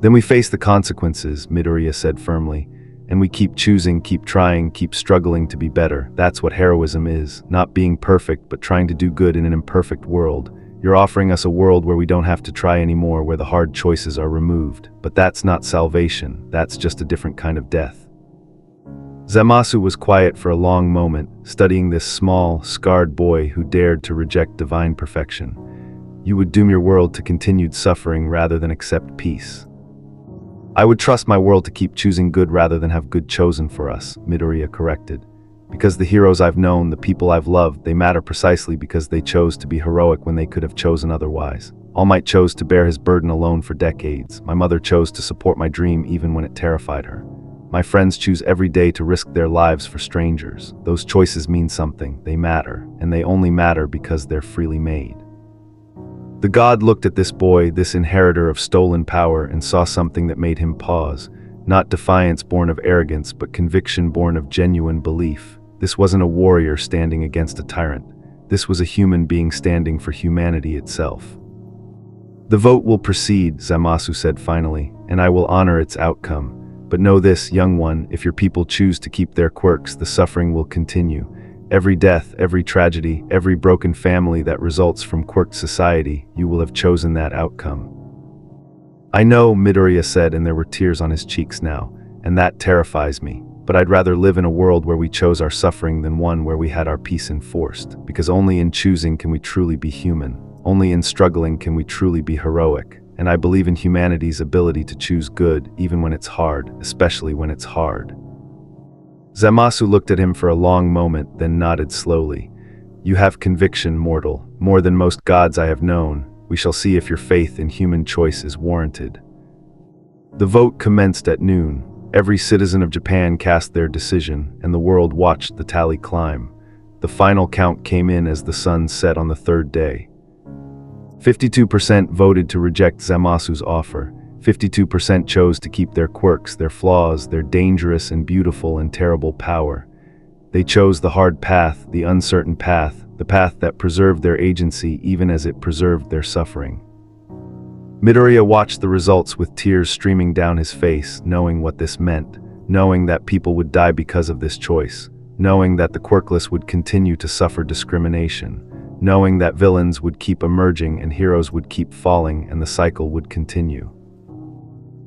[SPEAKER 1] then we face the consequences, Midoriya said firmly. And we keep choosing, keep trying, keep struggling to be better. That's what heroism is, not being perfect, but trying to do good in an imperfect world. You're offering us a world where we don't have to try anymore, where the hard choices are removed. But that's not salvation, that's just a different kind of death. Zamasu was quiet for a long moment, studying this small, scarred boy who dared to reject divine perfection. You would doom your world to continued suffering rather than accept peace. I would trust my world to keep choosing good rather than have good chosen for us, Midoriya corrected. Because the heroes I've known, the people I've loved, they matter precisely because they chose to be heroic when they could have chosen otherwise. All Might chose to bear his burden alone for decades. My mother chose to support my dream even when it terrified her. My friends choose every day to risk their lives for strangers. Those choices mean something, they matter, and they only matter because they're freely made. The god looked at this boy, this inheritor of stolen power, and saw something that made him pause. Not defiance born of arrogance, but conviction born of genuine belief. This wasn't a warrior standing against a tyrant. This was a human being standing for humanity itself. The vote will proceed, Zamasu said finally, and I will honor its outcome. But know this, young one, if your people choose to keep their quirks, the suffering will continue. Every death, every tragedy, every broken family that results from quirked society, you will have chosen that outcome. I know, Midoriya said, and there were tears on his cheeks now, and that terrifies me. But I'd rather live in a world where we chose our suffering than one where we had our peace enforced, because only in choosing can we truly be human. Only in struggling can we truly be heroic. And I believe in humanity's ability to choose good, even when it's hard, especially when it's hard. Zamasu looked at him for a long moment, then nodded slowly. You have conviction, mortal, more than most gods I have known. We shall see if your faith in human choice is warranted. The vote commenced at noon. Every citizen of Japan cast their decision, and the world watched the tally climb. The final count came in as the sun set on the third day. 52% voted to reject Zamasu's offer. 52% chose to keep their quirks, their flaws, their dangerous and beautiful and terrible power. They chose the hard path, the uncertain path, the path that preserved their agency even as it preserved their suffering. Midoriya watched the results with tears streaming down his face, knowing what this meant, knowing that people would die because of this choice, knowing that the quirkless would continue to suffer discrimination, knowing that villains would keep emerging and heroes would keep falling and the cycle would continue.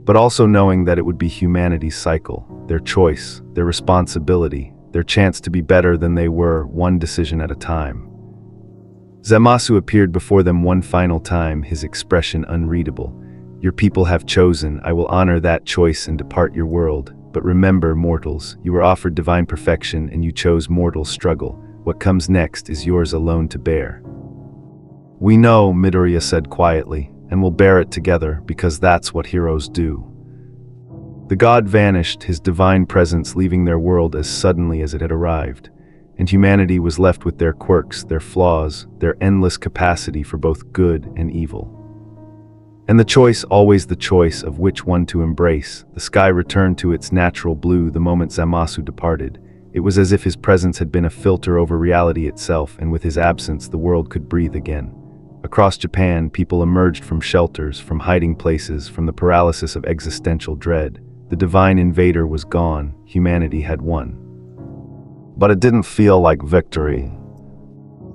[SPEAKER 1] But also knowing that it would be humanity's cycle, their choice, their responsibility, their chance to be better than they were, one decision at a time. Zamasu appeared before them one final time, his expression unreadable. Your people have chosen, I will honor that choice and depart your world. But remember, mortals, you were offered divine perfection and you chose mortal struggle. What comes next is yours alone to bear. We know, Midoriya said quietly, and we'll bear it together because that's what heroes do. The god vanished, his divine presence leaving their world as suddenly as it had arrived. and humanity was left with their quirks, their flaws, their endless capacity for both good and evil. And the choice, always the choice of which one to embrace. The sky returned to its natural blue the moment Zamasu departed. It was as if his presence had been a filter over reality itself, and with his absence the world could breathe again. Across Japan, people emerged from shelters, from hiding places, from the paralysis of existential dread. The divine invader was gone, humanity had won. But it didn't feel like victory.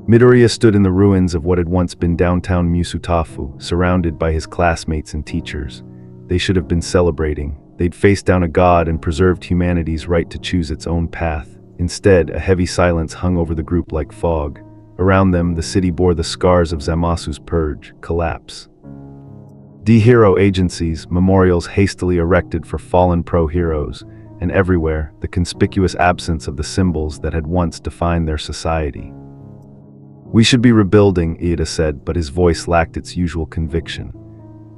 [SPEAKER 1] Midoriya stood in the ruins of what had once been downtown Musutafu, surrounded by his classmates and teachers. They should have been celebrating. They'd faced down a god and preserved humanity's right to choose its own path. Instead, a heavy silence hung over the group like fog. Around them, the city bore the scars of Zamasu's purge, collapse. De-hero agencies, memorials hastily erected for fallen pro-heroes, and everywhere, the conspicuous absence of the symbols that had once defined their society. "We should be rebuilding," Iida said, but his voice lacked its usual conviction.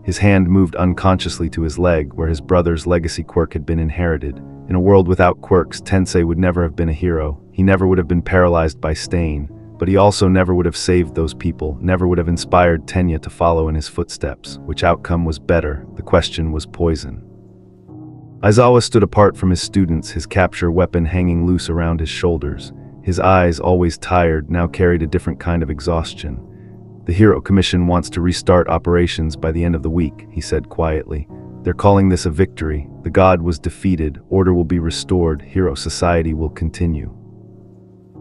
[SPEAKER 1] His hand moved unconsciously to his leg, where his brother's legacy quirk had been inherited. In a world without quirks, Tensei would never have been a hero. He never would have been paralyzed by stain, but he also never would have saved those people, never would have inspired Tenya to follow in his footsteps. Which outcome was better? The question was poison. Aizawa stood apart from his students, his capture weapon hanging loose around his shoulders. His eyes, always tired, now carried a different kind of exhaustion. "The Hero Commission wants to restart operations by the end of the week," he said quietly. "They're calling this a victory. The god was defeated, order will be restored, hero society will continue."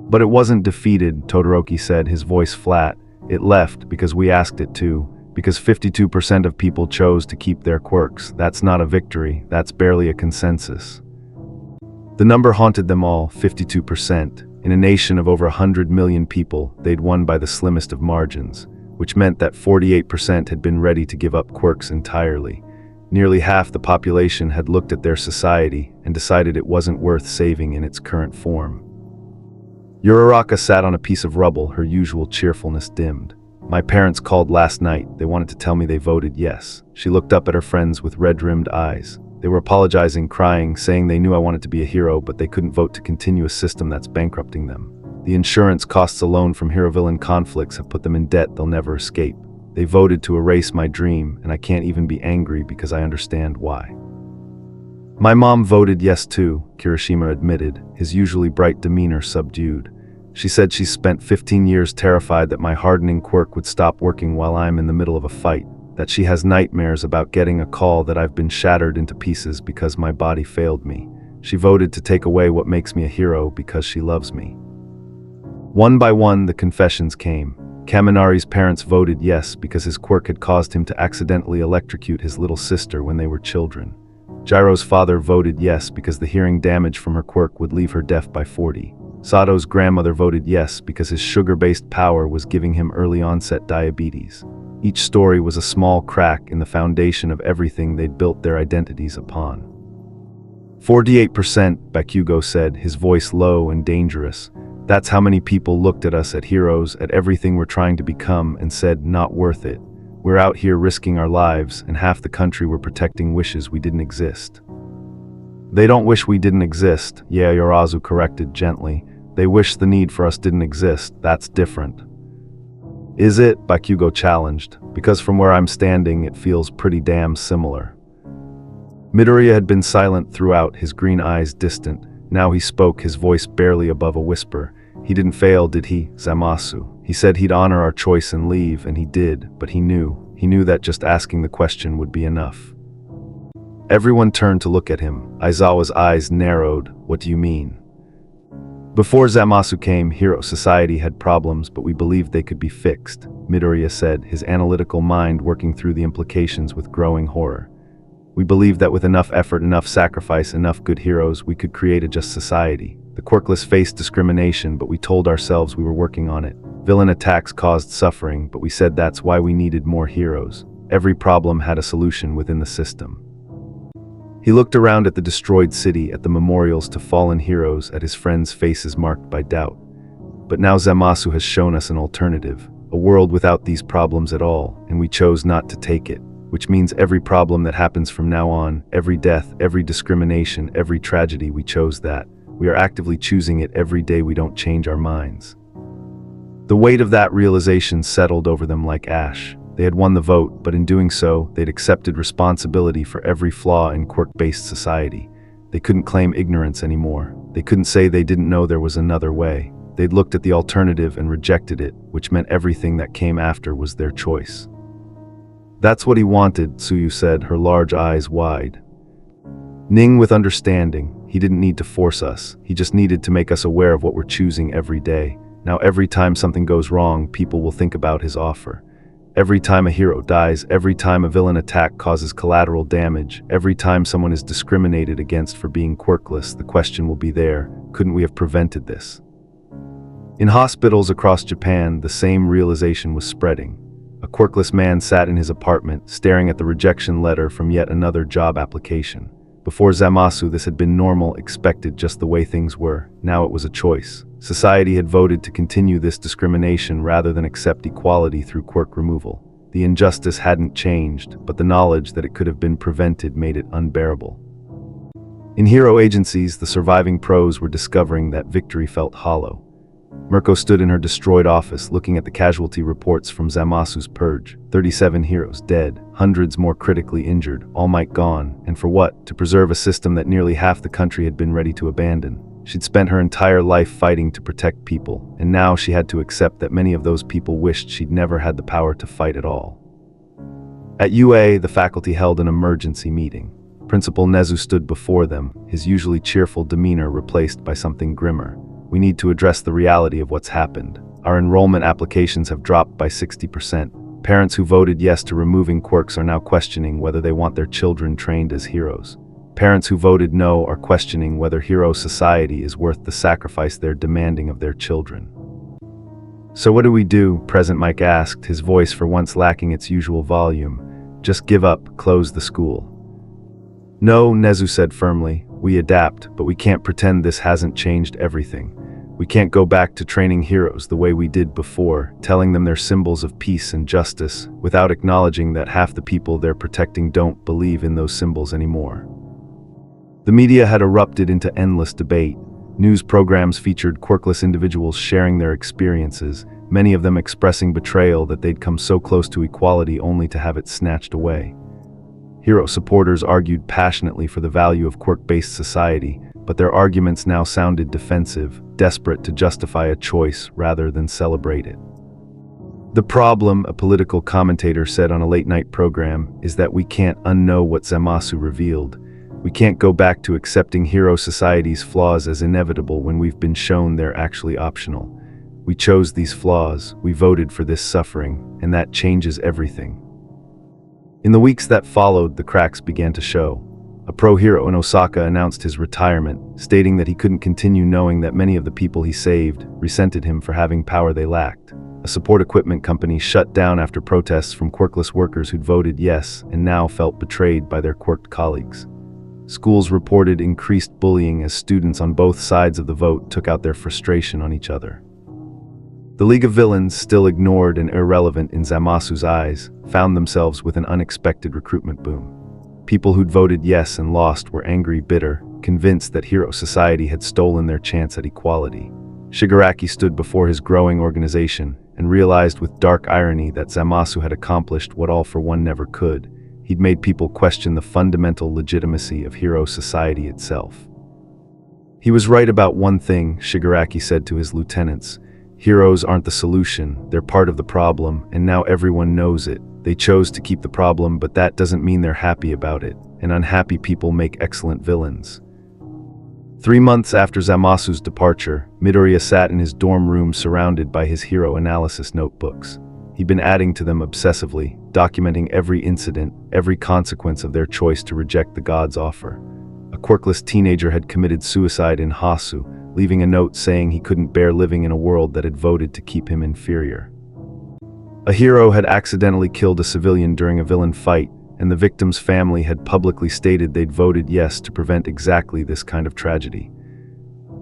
[SPEAKER 1] "But it wasn't defeated," Todoroki said, his voice flat. "It left because we asked it to. Because 52% of people chose to keep their quirks. That's not a victory, that's barely a consensus." The number haunted them all, 52%. In a nation of over 100 million people, they'd won by the slimmest of margins, which meant that 48% had been ready to give up quirks entirely. Nearly half the population had looked at their society and decided it wasn't worth saving in its current form. Uraraka sat on a piece of rubble, her usual cheerfulness dimmed. "My parents called last night. They wanted to tell me they voted yes." She looked up at her friends with red-rimmed eyes. They were apologizing, crying, saying they knew I wanted to be a hero, but they couldn't vote to continue a system that's bankrupting them. The insurance costs alone from hero-villain conflicts have put them in debt they'll never escape. They voted to erase my dream, and I can't even be angry because I understand why. "My mom voted yes too," Kirishima admitted, his usually bright demeanor subdued. "She said she's spent 15 years terrified that my hardening quirk would stop working while I'm in the middle of a fight. That she has nightmares about getting a call that I've been shattered into pieces because my body failed me. She voted to take away what makes me a hero because she loves me." One by one, the confessions came. Kaminari's parents voted yes because his quirk had caused him to accidentally electrocute his little sister when they were children. Jiro's father voted yes because the hearing damage from her quirk would leave her deaf by 40. Sato's grandmother voted yes because his sugar-based power was giving him early-onset diabetes. Each story was a small crack in the foundation of everything they'd built their identities upon. 48%, Bakugo said, his voice low and dangerous. "That's how many people looked at us, at heroes, at everything we're trying to become, and said, not worth it. We're out here risking our lives, and half the country we're protecting wishes we didn't exist." "They don't wish we didn't exist," Yaoyorozu corrected gently. "They wish the need for us didn't exist. That's different." "Is it?" Bakugo challenged. "Because from where I'm standing, it feels pretty damn similar." Midoriya had been silent throughout, his green eyes distant. Now he spoke, his voice barely above a whisper. "He didn't fail, did he, Zamasu? He said he'd honor our choice and leave, and he did, but he knew that just asking the question would be enough." Everyone turned to look at him. Aizawa's eyes narrowed. "What do you mean?" "Before Zamasu came, Hero Society had problems, but we believed they could be fixed," Midoriya said, his analytical mind working through the implications with growing horror. "We believed that with enough effort, enough sacrifice, enough good heroes, we could create a just society. The quirkless faced discrimination, but we told ourselves we were working on it. Villain attacks caused suffering, but we said that's why we needed more heroes. Every problem had a solution within the system." He looked around at the destroyed city, at the memorials to fallen heroes, at his friends' faces marked by doubt. "But now Zamasu has shown us an alternative, a world without these problems at all, and we chose not to take it. Which means every problem that happens from now on, every death, every discrimination, every tragedy, we chose that. We are actively choosing it every day we don't change our minds. The weight of that realization settled over them like ash. They had won the vote, but in doing so, they'd accepted responsibility for every flaw in quirk-based society. They couldn't claim ignorance anymore. They couldn't say they didn't know there was another way. They'd looked at the alternative and rejected it, which meant everything that came after was their choice. That's what he wanted, Suyu said, her large eyes wide. Ning with understanding. He didn't need to force us. He just needed to make us aware of what we're choosing every day. Now every time something goes wrong, people will think about his offer. Every time a hero dies, every time a villain attack causes collateral damage, every time someone is discriminated against for being quirkless, the question will be there, couldn't we have prevented this? In hospitals across Japan, the same realization was spreading. A quirkless man sat in his apartment, staring at the rejection letter from yet another job application. Before Zamasu, this had been normal, expected, just the way things were. Now it was a choice. Society had voted to continue this discrimination rather than accept equality through quirk removal. The injustice hadn't changed, but the knowledge that it could have been prevented made it unbearable. In hero agencies, the surviving pros were discovering that victory felt hollow. Mirko stood in her destroyed office, looking at the casualty reports from Zamasu's purge. 37 heroes dead, hundreds more critically injured, all might gone, and for what? To preserve a system that nearly half the country had been ready to abandon. She'd spent her entire life fighting to protect people, and now she had to accept that many of those people wished she'd never had the power to fight at all. At UA, the faculty held an emergency meeting. Principal Nezu stood before them, his usually cheerful demeanor replaced by something grimmer. We need to address the reality of what's happened. Our enrollment applications have dropped by 60%. Parents who voted yes to removing quirks are now questioning whether they want their children trained as heroes. Parents who voted no are questioning whether hero society is worth the sacrifice they're demanding of their children. So what do we do? President Mike asked, his voice for once lacking its usual volume. Just give up, close the school. No, Nezu said firmly. We adapt, but we can't pretend this hasn't changed everything. We can't go back to training heroes the way we did before, telling them they're symbols of peace and justice, without acknowledging that half the people they're protecting don't believe in those symbols anymore. The media had erupted into endless debate. News programs featured quirkless individuals sharing their experiences, many of them expressing betrayal that they'd come so close to equality only to have it snatched away. Hero supporters argued passionately for the value of quirk-based society, but their arguments now sounded defensive, desperate to justify a choice rather than celebrate it. The problem, a political commentator said on a late-night program, is that we can't unknow what Zamasu revealed. We can't go back to accepting hero society's flaws as inevitable when we've been shown they're actually optional. We chose these flaws, we voted for this suffering, and that changes everything. In the weeks that followed, the cracks began to show. A pro-hero in Osaka announced his retirement, stating that he couldn't continue knowing that many of the people he saved resented him for having power they lacked. A support equipment company shut down after protests from quirkless workers who'd voted yes and now felt betrayed by their quirked colleagues. Schools reported increased bullying as students on both sides of the vote took out their frustration on each other. The League of Villains, still ignored and irrelevant in Zamasu's eyes, found themselves with an unexpected recruitment boom. People who'd voted yes and lost were angry, bitter, convinced that hero society had stolen their chance at equality. Shigaraki stood before his growing organization and realized with dark irony that Zamasu had accomplished what All for One never could. He'd made people question the fundamental legitimacy of hero society itself. He was right about one thing, Shigaraki said to his lieutenants. Heroes aren't the solution, they're part of the problem, and now everyone knows it. They chose to keep the problem, but that doesn't mean they're happy about it, and unhappy people make excellent villains. 3 months after Zamasu's departure, Midoriya sat in his dorm room surrounded by his hero analysis notebooks. He'd been adding to them obsessively, documenting every incident, every consequence of their choice to reject the god's offer. A quirkless teenager had committed suicide in Hasu, leaving a note saying he couldn't bear living in a world that had voted to keep him inferior. A hero had accidentally killed a civilian during a villain fight, and the victim's family had publicly stated they'd voted yes to prevent exactly this kind of tragedy.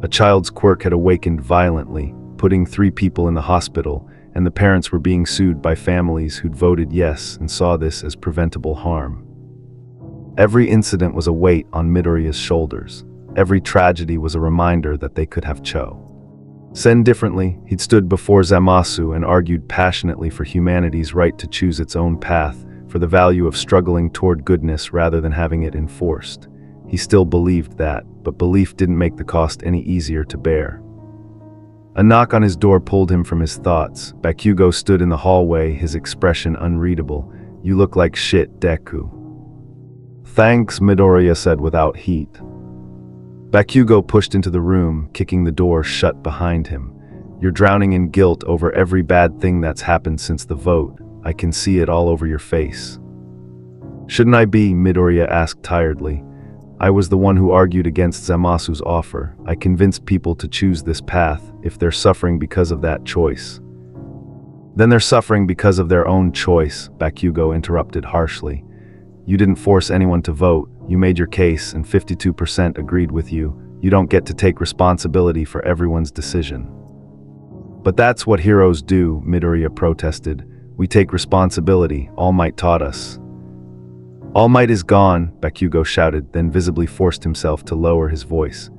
[SPEAKER 1] A child's quirk had awakened violently, putting 3 people in the hospital, and the parents were being sued by families who'd voted yes and saw this as preventable harm. Every incident was a weight on Midoriya's shoulders. Every tragedy was a reminder that they could have Cho. Said differently, he'd stood before Zamasu and argued passionately for humanity's right to choose its own path, for the value of struggling toward goodness rather than having it enforced. He still believed that, but belief didn't make the cost any easier to bear. A knock on his door pulled him from his thoughts. Bakugo stood in the hallway, his expression unreadable. "You look like shit, Deku." "Thanks," Midoriya said without heat. Bakugo pushed into the room, kicking the door shut behind him. "You're drowning in guilt over every bad thing that's happened since the vote. I can see it all over your face." "Shouldn't I be?" Midoriya asked tiredly. "I was the one who argued against Zamasu's offer. I convinced people to choose this path. If they're suffering because of that choice, then they're suffering because of their own choice," Bakugo interrupted harshly. "You didn't force anyone to vote. You made your case and 52% agreed with you. You don't get to take responsibility for everyone's decision." "But that's what heroes do," Midoriya protested. "We take responsibility. All Might taught us." "All Might is gone," Bakugo shouted, then visibly forced himself to lower his voice.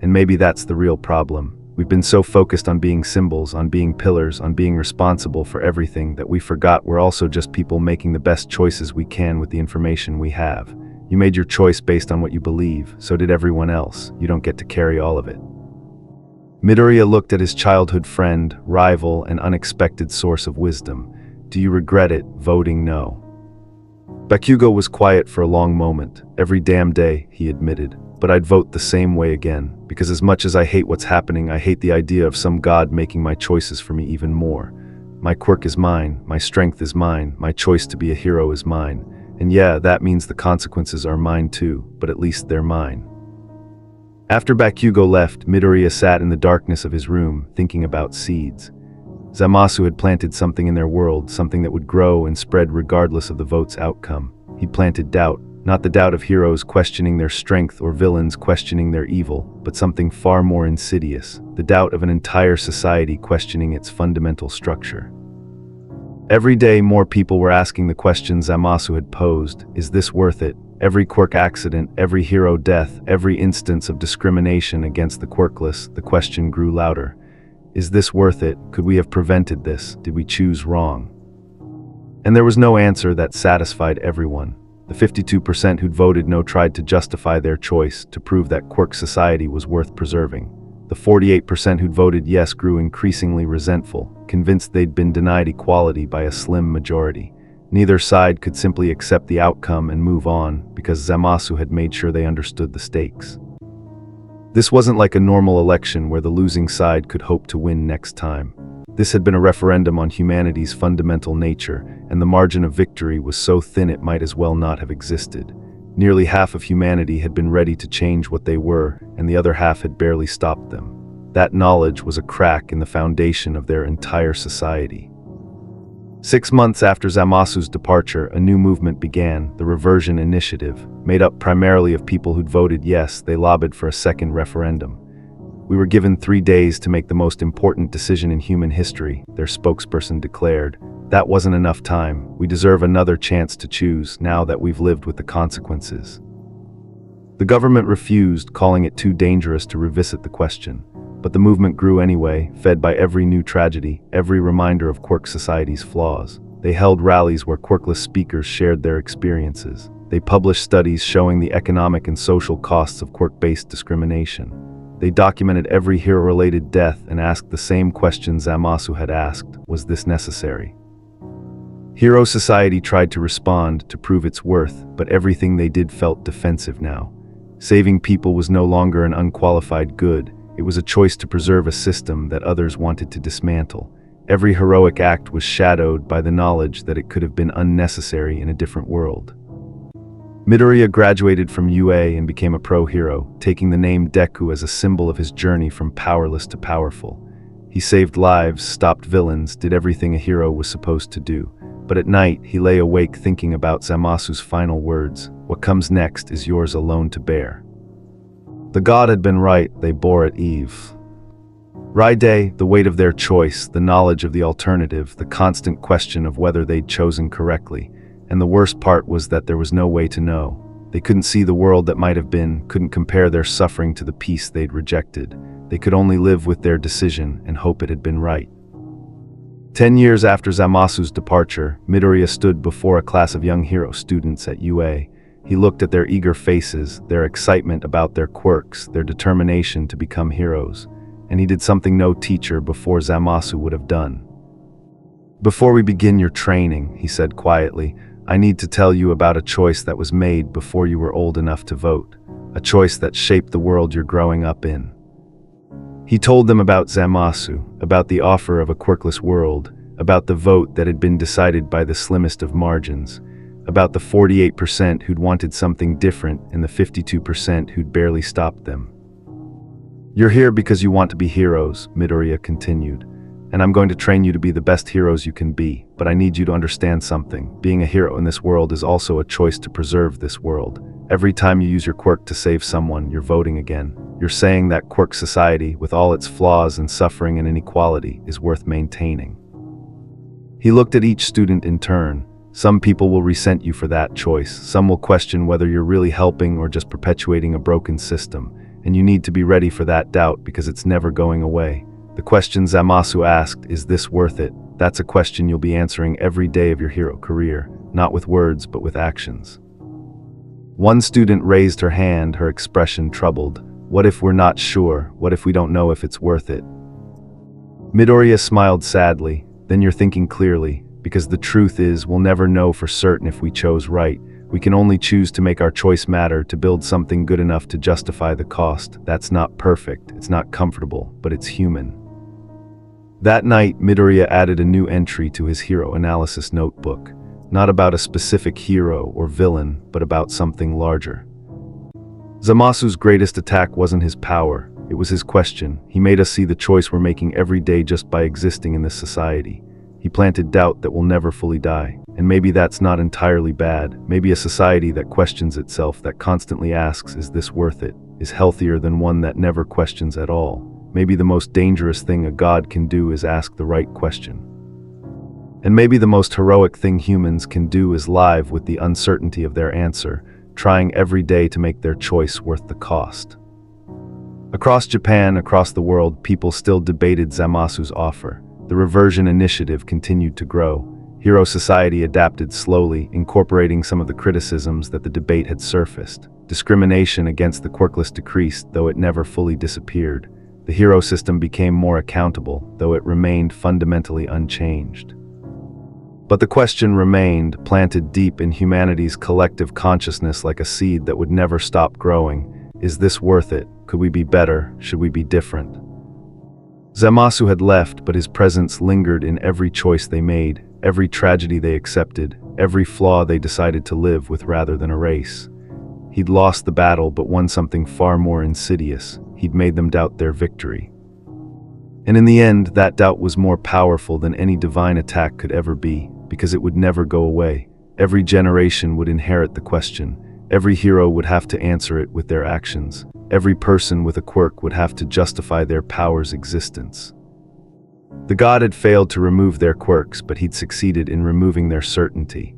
[SPEAKER 1] "And maybe that's the real problem. We've been so focused on being symbols, on being pillars, on being responsible for everything that we forgot we're also just people making the best choices we can with the information we have. You made your choice based on what you believe, so did everyone else. You don't get to carry all of it." Midoriya looked at his childhood friend, rival, and unexpected source of wisdom. "Do you regret it, voting no?" Bakugo was quiet for a long moment. "Every damn day," he admitted. "But I'd vote the same way again, because as much as I hate what's happening, I hate the idea of some god making my choices for me even more. My quirk is mine, my strength is mine, my choice to be a hero is mine. And yeah, that means the consequences are mine too, but at least they're mine." After Bakugo left, Midoriya sat in the darkness of his room, thinking about seeds. Zamasu had planted something in their world, something that would grow and spread regardless of the vote's outcome. He planted doubt, not the doubt of heroes questioning their strength or villains questioning their evil, but something far more insidious, the doubt of an entire society questioning its fundamental structure. Every day, more people were asking the question Zamasu had posed: is this worth it? Every quirk accident, every hero death, every instance of discrimination against the quirkless, the question grew louder. Is this worth it? Could we have prevented this? Did we choose wrong? And there was no answer that satisfied everyone. The 52% who'd voted no tried to justify their choice, to prove that quirk society was worth preserving. The 48% who'd voted yes grew increasingly resentful, convinced they'd been denied equality by a slim majority. Neither side could simply accept the outcome and move on, because Zamasu had made sure they understood the stakes. This wasn't like a normal election where the losing side could hope to win next time. This had been a referendum on humanity's fundamental nature, and the margin of victory was so thin it might as well not have existed. Nearly half of humanity had been ready to change what they were, and the other half had barely stopped them. That knowledge was a crack in the foundation of their entire society. 6 months after Zamasu's departure, a new movement began, the Reversion Initiative. Made up primarily of people who'd voted yes, they lobbied for a second referendum. "We were given 3 days to make the most important decision in human history," their spokesperson declared. "That wasn't enough time. We deserve another chance to choose, now that we've lived with the consequences." The government refused, calling it too dangerous to revisit the question. But the movement grew anyway, fed by every new tragedy, every reminder of quirk society's flaws. They held rallies where quirkless speakers shared their experiences. They published studies showing the economic and social costs of quirk-based discrimination. They documented every hero-related death and asked the same question Zamasu had asked: was this necessary? Hero Society tried to respond, to prove its worth, but everything they did felt defensive now. Saving people was no longer an unqualified good. It was a choice to preserve a system that others wanted to dismantle. Every heroic act was shadowed by the knowledge that it could have been unnecessary in a different world. Midoriya graduated from UA and became a pro-hero, taking the name Deku as a symbol of his journey from powerless to powerful. He saved lives, stopped villains, did everything a hero was supposed to do. But at night, he lay awake thinking about Zamasu's final words: "What comes next is yours alone to bear." The god had been right, they bore at eve. Day, the weight of their choice, the knowledge of the alternative, the constant question of whether they'd chosen correctly. And the worst part was that there was no way to know. They couldn't see the world that might have been, couldn't compare their suffering to the peace they'd rejected. They could only live with their decision and hope it had been right. 10 years after Zamasu's departure, Midoriya stood before a class of young hero students at UA. He looked at their eager faces, their excitement about their quirks, their determination to become heroes, and he did something no teacher before Zamasu would have done. "Before we begin your training," he said quietly, "I need to tell you about a choice that was made before you were old enough to vote, a choice that shaped the world you're growing up in." He told them about Zamasu, about the offer of a quirkless world, about the vote that had been decided by the slimmest of margins, about the 48% who'd wanted something different and the 52% who'd barely stopped them. "You're here because you want to be heroes," Midoriya continued, "and I'm going to train you to be the best heroes you can be, but I need you to understand something. Being a hero in this world is also a choice to preserve this world. Every time you use your quirk to save someone, you're voting again. You're saying that quirk society, with all its flaws and suffering and inequality, is worth maintaining." He looked at each student in turn. Some people will resent you for that choice. Some will question whether you're really helping or just perpetuating a broken system. And you need to be ready for that doubt because it's never going away. The question Zamasu asked, "Is this worth it?" That's a question you'll be answering every day of your hero career, not with words but with actions. One student raised her hand, her expression troubled. "What if we're not sure? What if we don't know if it's worth it?" Midoriya smiled sadly. "Then you're thinking clearly, because the truth is we'll never know for certain if we chose right. We can only choose to make our choice matter, to build something good enough to justify the cost. That's not perfect, it's not comfortable, but it's human." That night, Midoriya added a new entry to his hero analysis notebook. Not about a specific hero or villain, but about something larger. Zamasu's greatest attack wasn't his power, it was his question. He made us see the choice we're making every day just by existing in this society. He planted doubt that will never fully die. And maybe that's not entirely bad. Maybe a society that questions itself, that constantly asks, "Is this worth it?" is healthier than one that never questions at all. Maybe the most dangerous thing a god can do is ask the right question. And maybe the most heroic thing humans can do is live with the uncertainty of their answer, trying every day to make their choice worth the cost. Across Japan, across the world, people still debated Zamasu's offer. The reversion initiative continued to grow. Hero society adapted slowly, incorporating some of the criticisms that the debate had surfaced. Discrimination against the quirkless decreased, though it never fully disappeared. The hero system became more accountable, though it remained fundamentally unchanged. But the question remained, planted deep in humanity's collective consciousness like a seed that would never stop growing. Is this worth it? Could we be better? Should we be different? Zamasu had left, but his presence lingered in every choice they made, every tragedy they accepted, every flaw they decided to live with rather than erase. He'd lost the battle but won something far more insidious. He'd made them doubt their victory. And in the end, that doubt was more powerful than any divine attack could ever be, because it would never go away. Every generation would inherit the question. Every hero would have to answer it with their actions. Every person with a quirk would have to justify their power's existence. The god had failed to remove their quirks, but he'd succeeded in removing their certainty.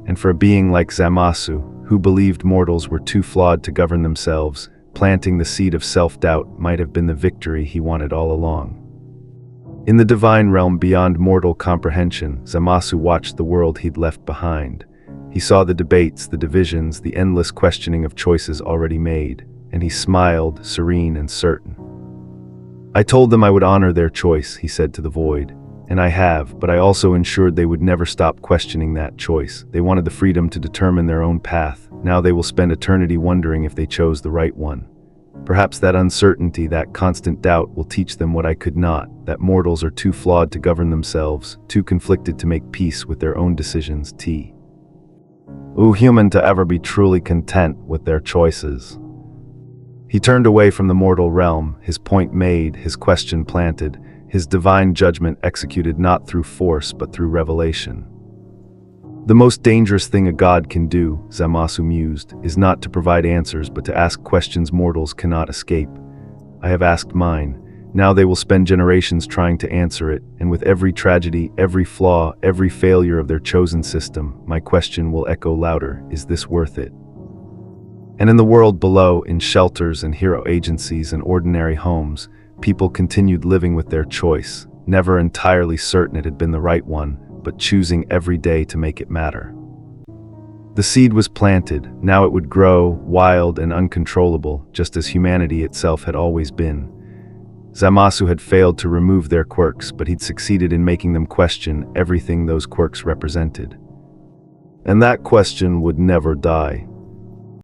[SPEAKER 1] And for a being like Zamasu, who believed mortals were too flawed to govern themselves, planting the seed of self-doubt might have been the victory he wanted all along. In the divine realm beyond mortal comprehension, Zamasu watched the world he'd left behind. He saw the debates, the divisions, the endless questioning of choices already made, and he smiled, serene and certain. "I told them I would honor their choice," he said to the void. "And I have, but I also ensured they would never stop questioning that choice. They wanted the freedom to determine their own path. Now they will spend eternity wondering if they chose the right one. Perhaps that uncertainty, that constant doubt, will teach them what I could not, that mortals are too flawed to govern themselves, too conflicted to make peace with their own decisions. Human to ever be truly content with their choices." He turned away from the mortal realm, his point made, his question planted, his divine judgment executed not through force but through revelation. The most dangerous thing a god can do, Zamasu mused, is not to provide answers but to ask questions mortals cannot escape. I have asked mine. Now they will spend generations trying to answer it, and with every tragedy, every flaw, every failure of their chosen system, my question will echo louder, is this worth it? And in the world below, in shelters and hero agencies and ordinary homes, people continued living with their choice, never entirely certain it had been the right one, but choosing every day to make it matter. The seed was planted, now it would grow, wild and uncontrollable, just as humanity itself had always been. Zamasu had failed to remove their quirks, but he'd succeeded in making them question everything those quirks represented. And that question would never die.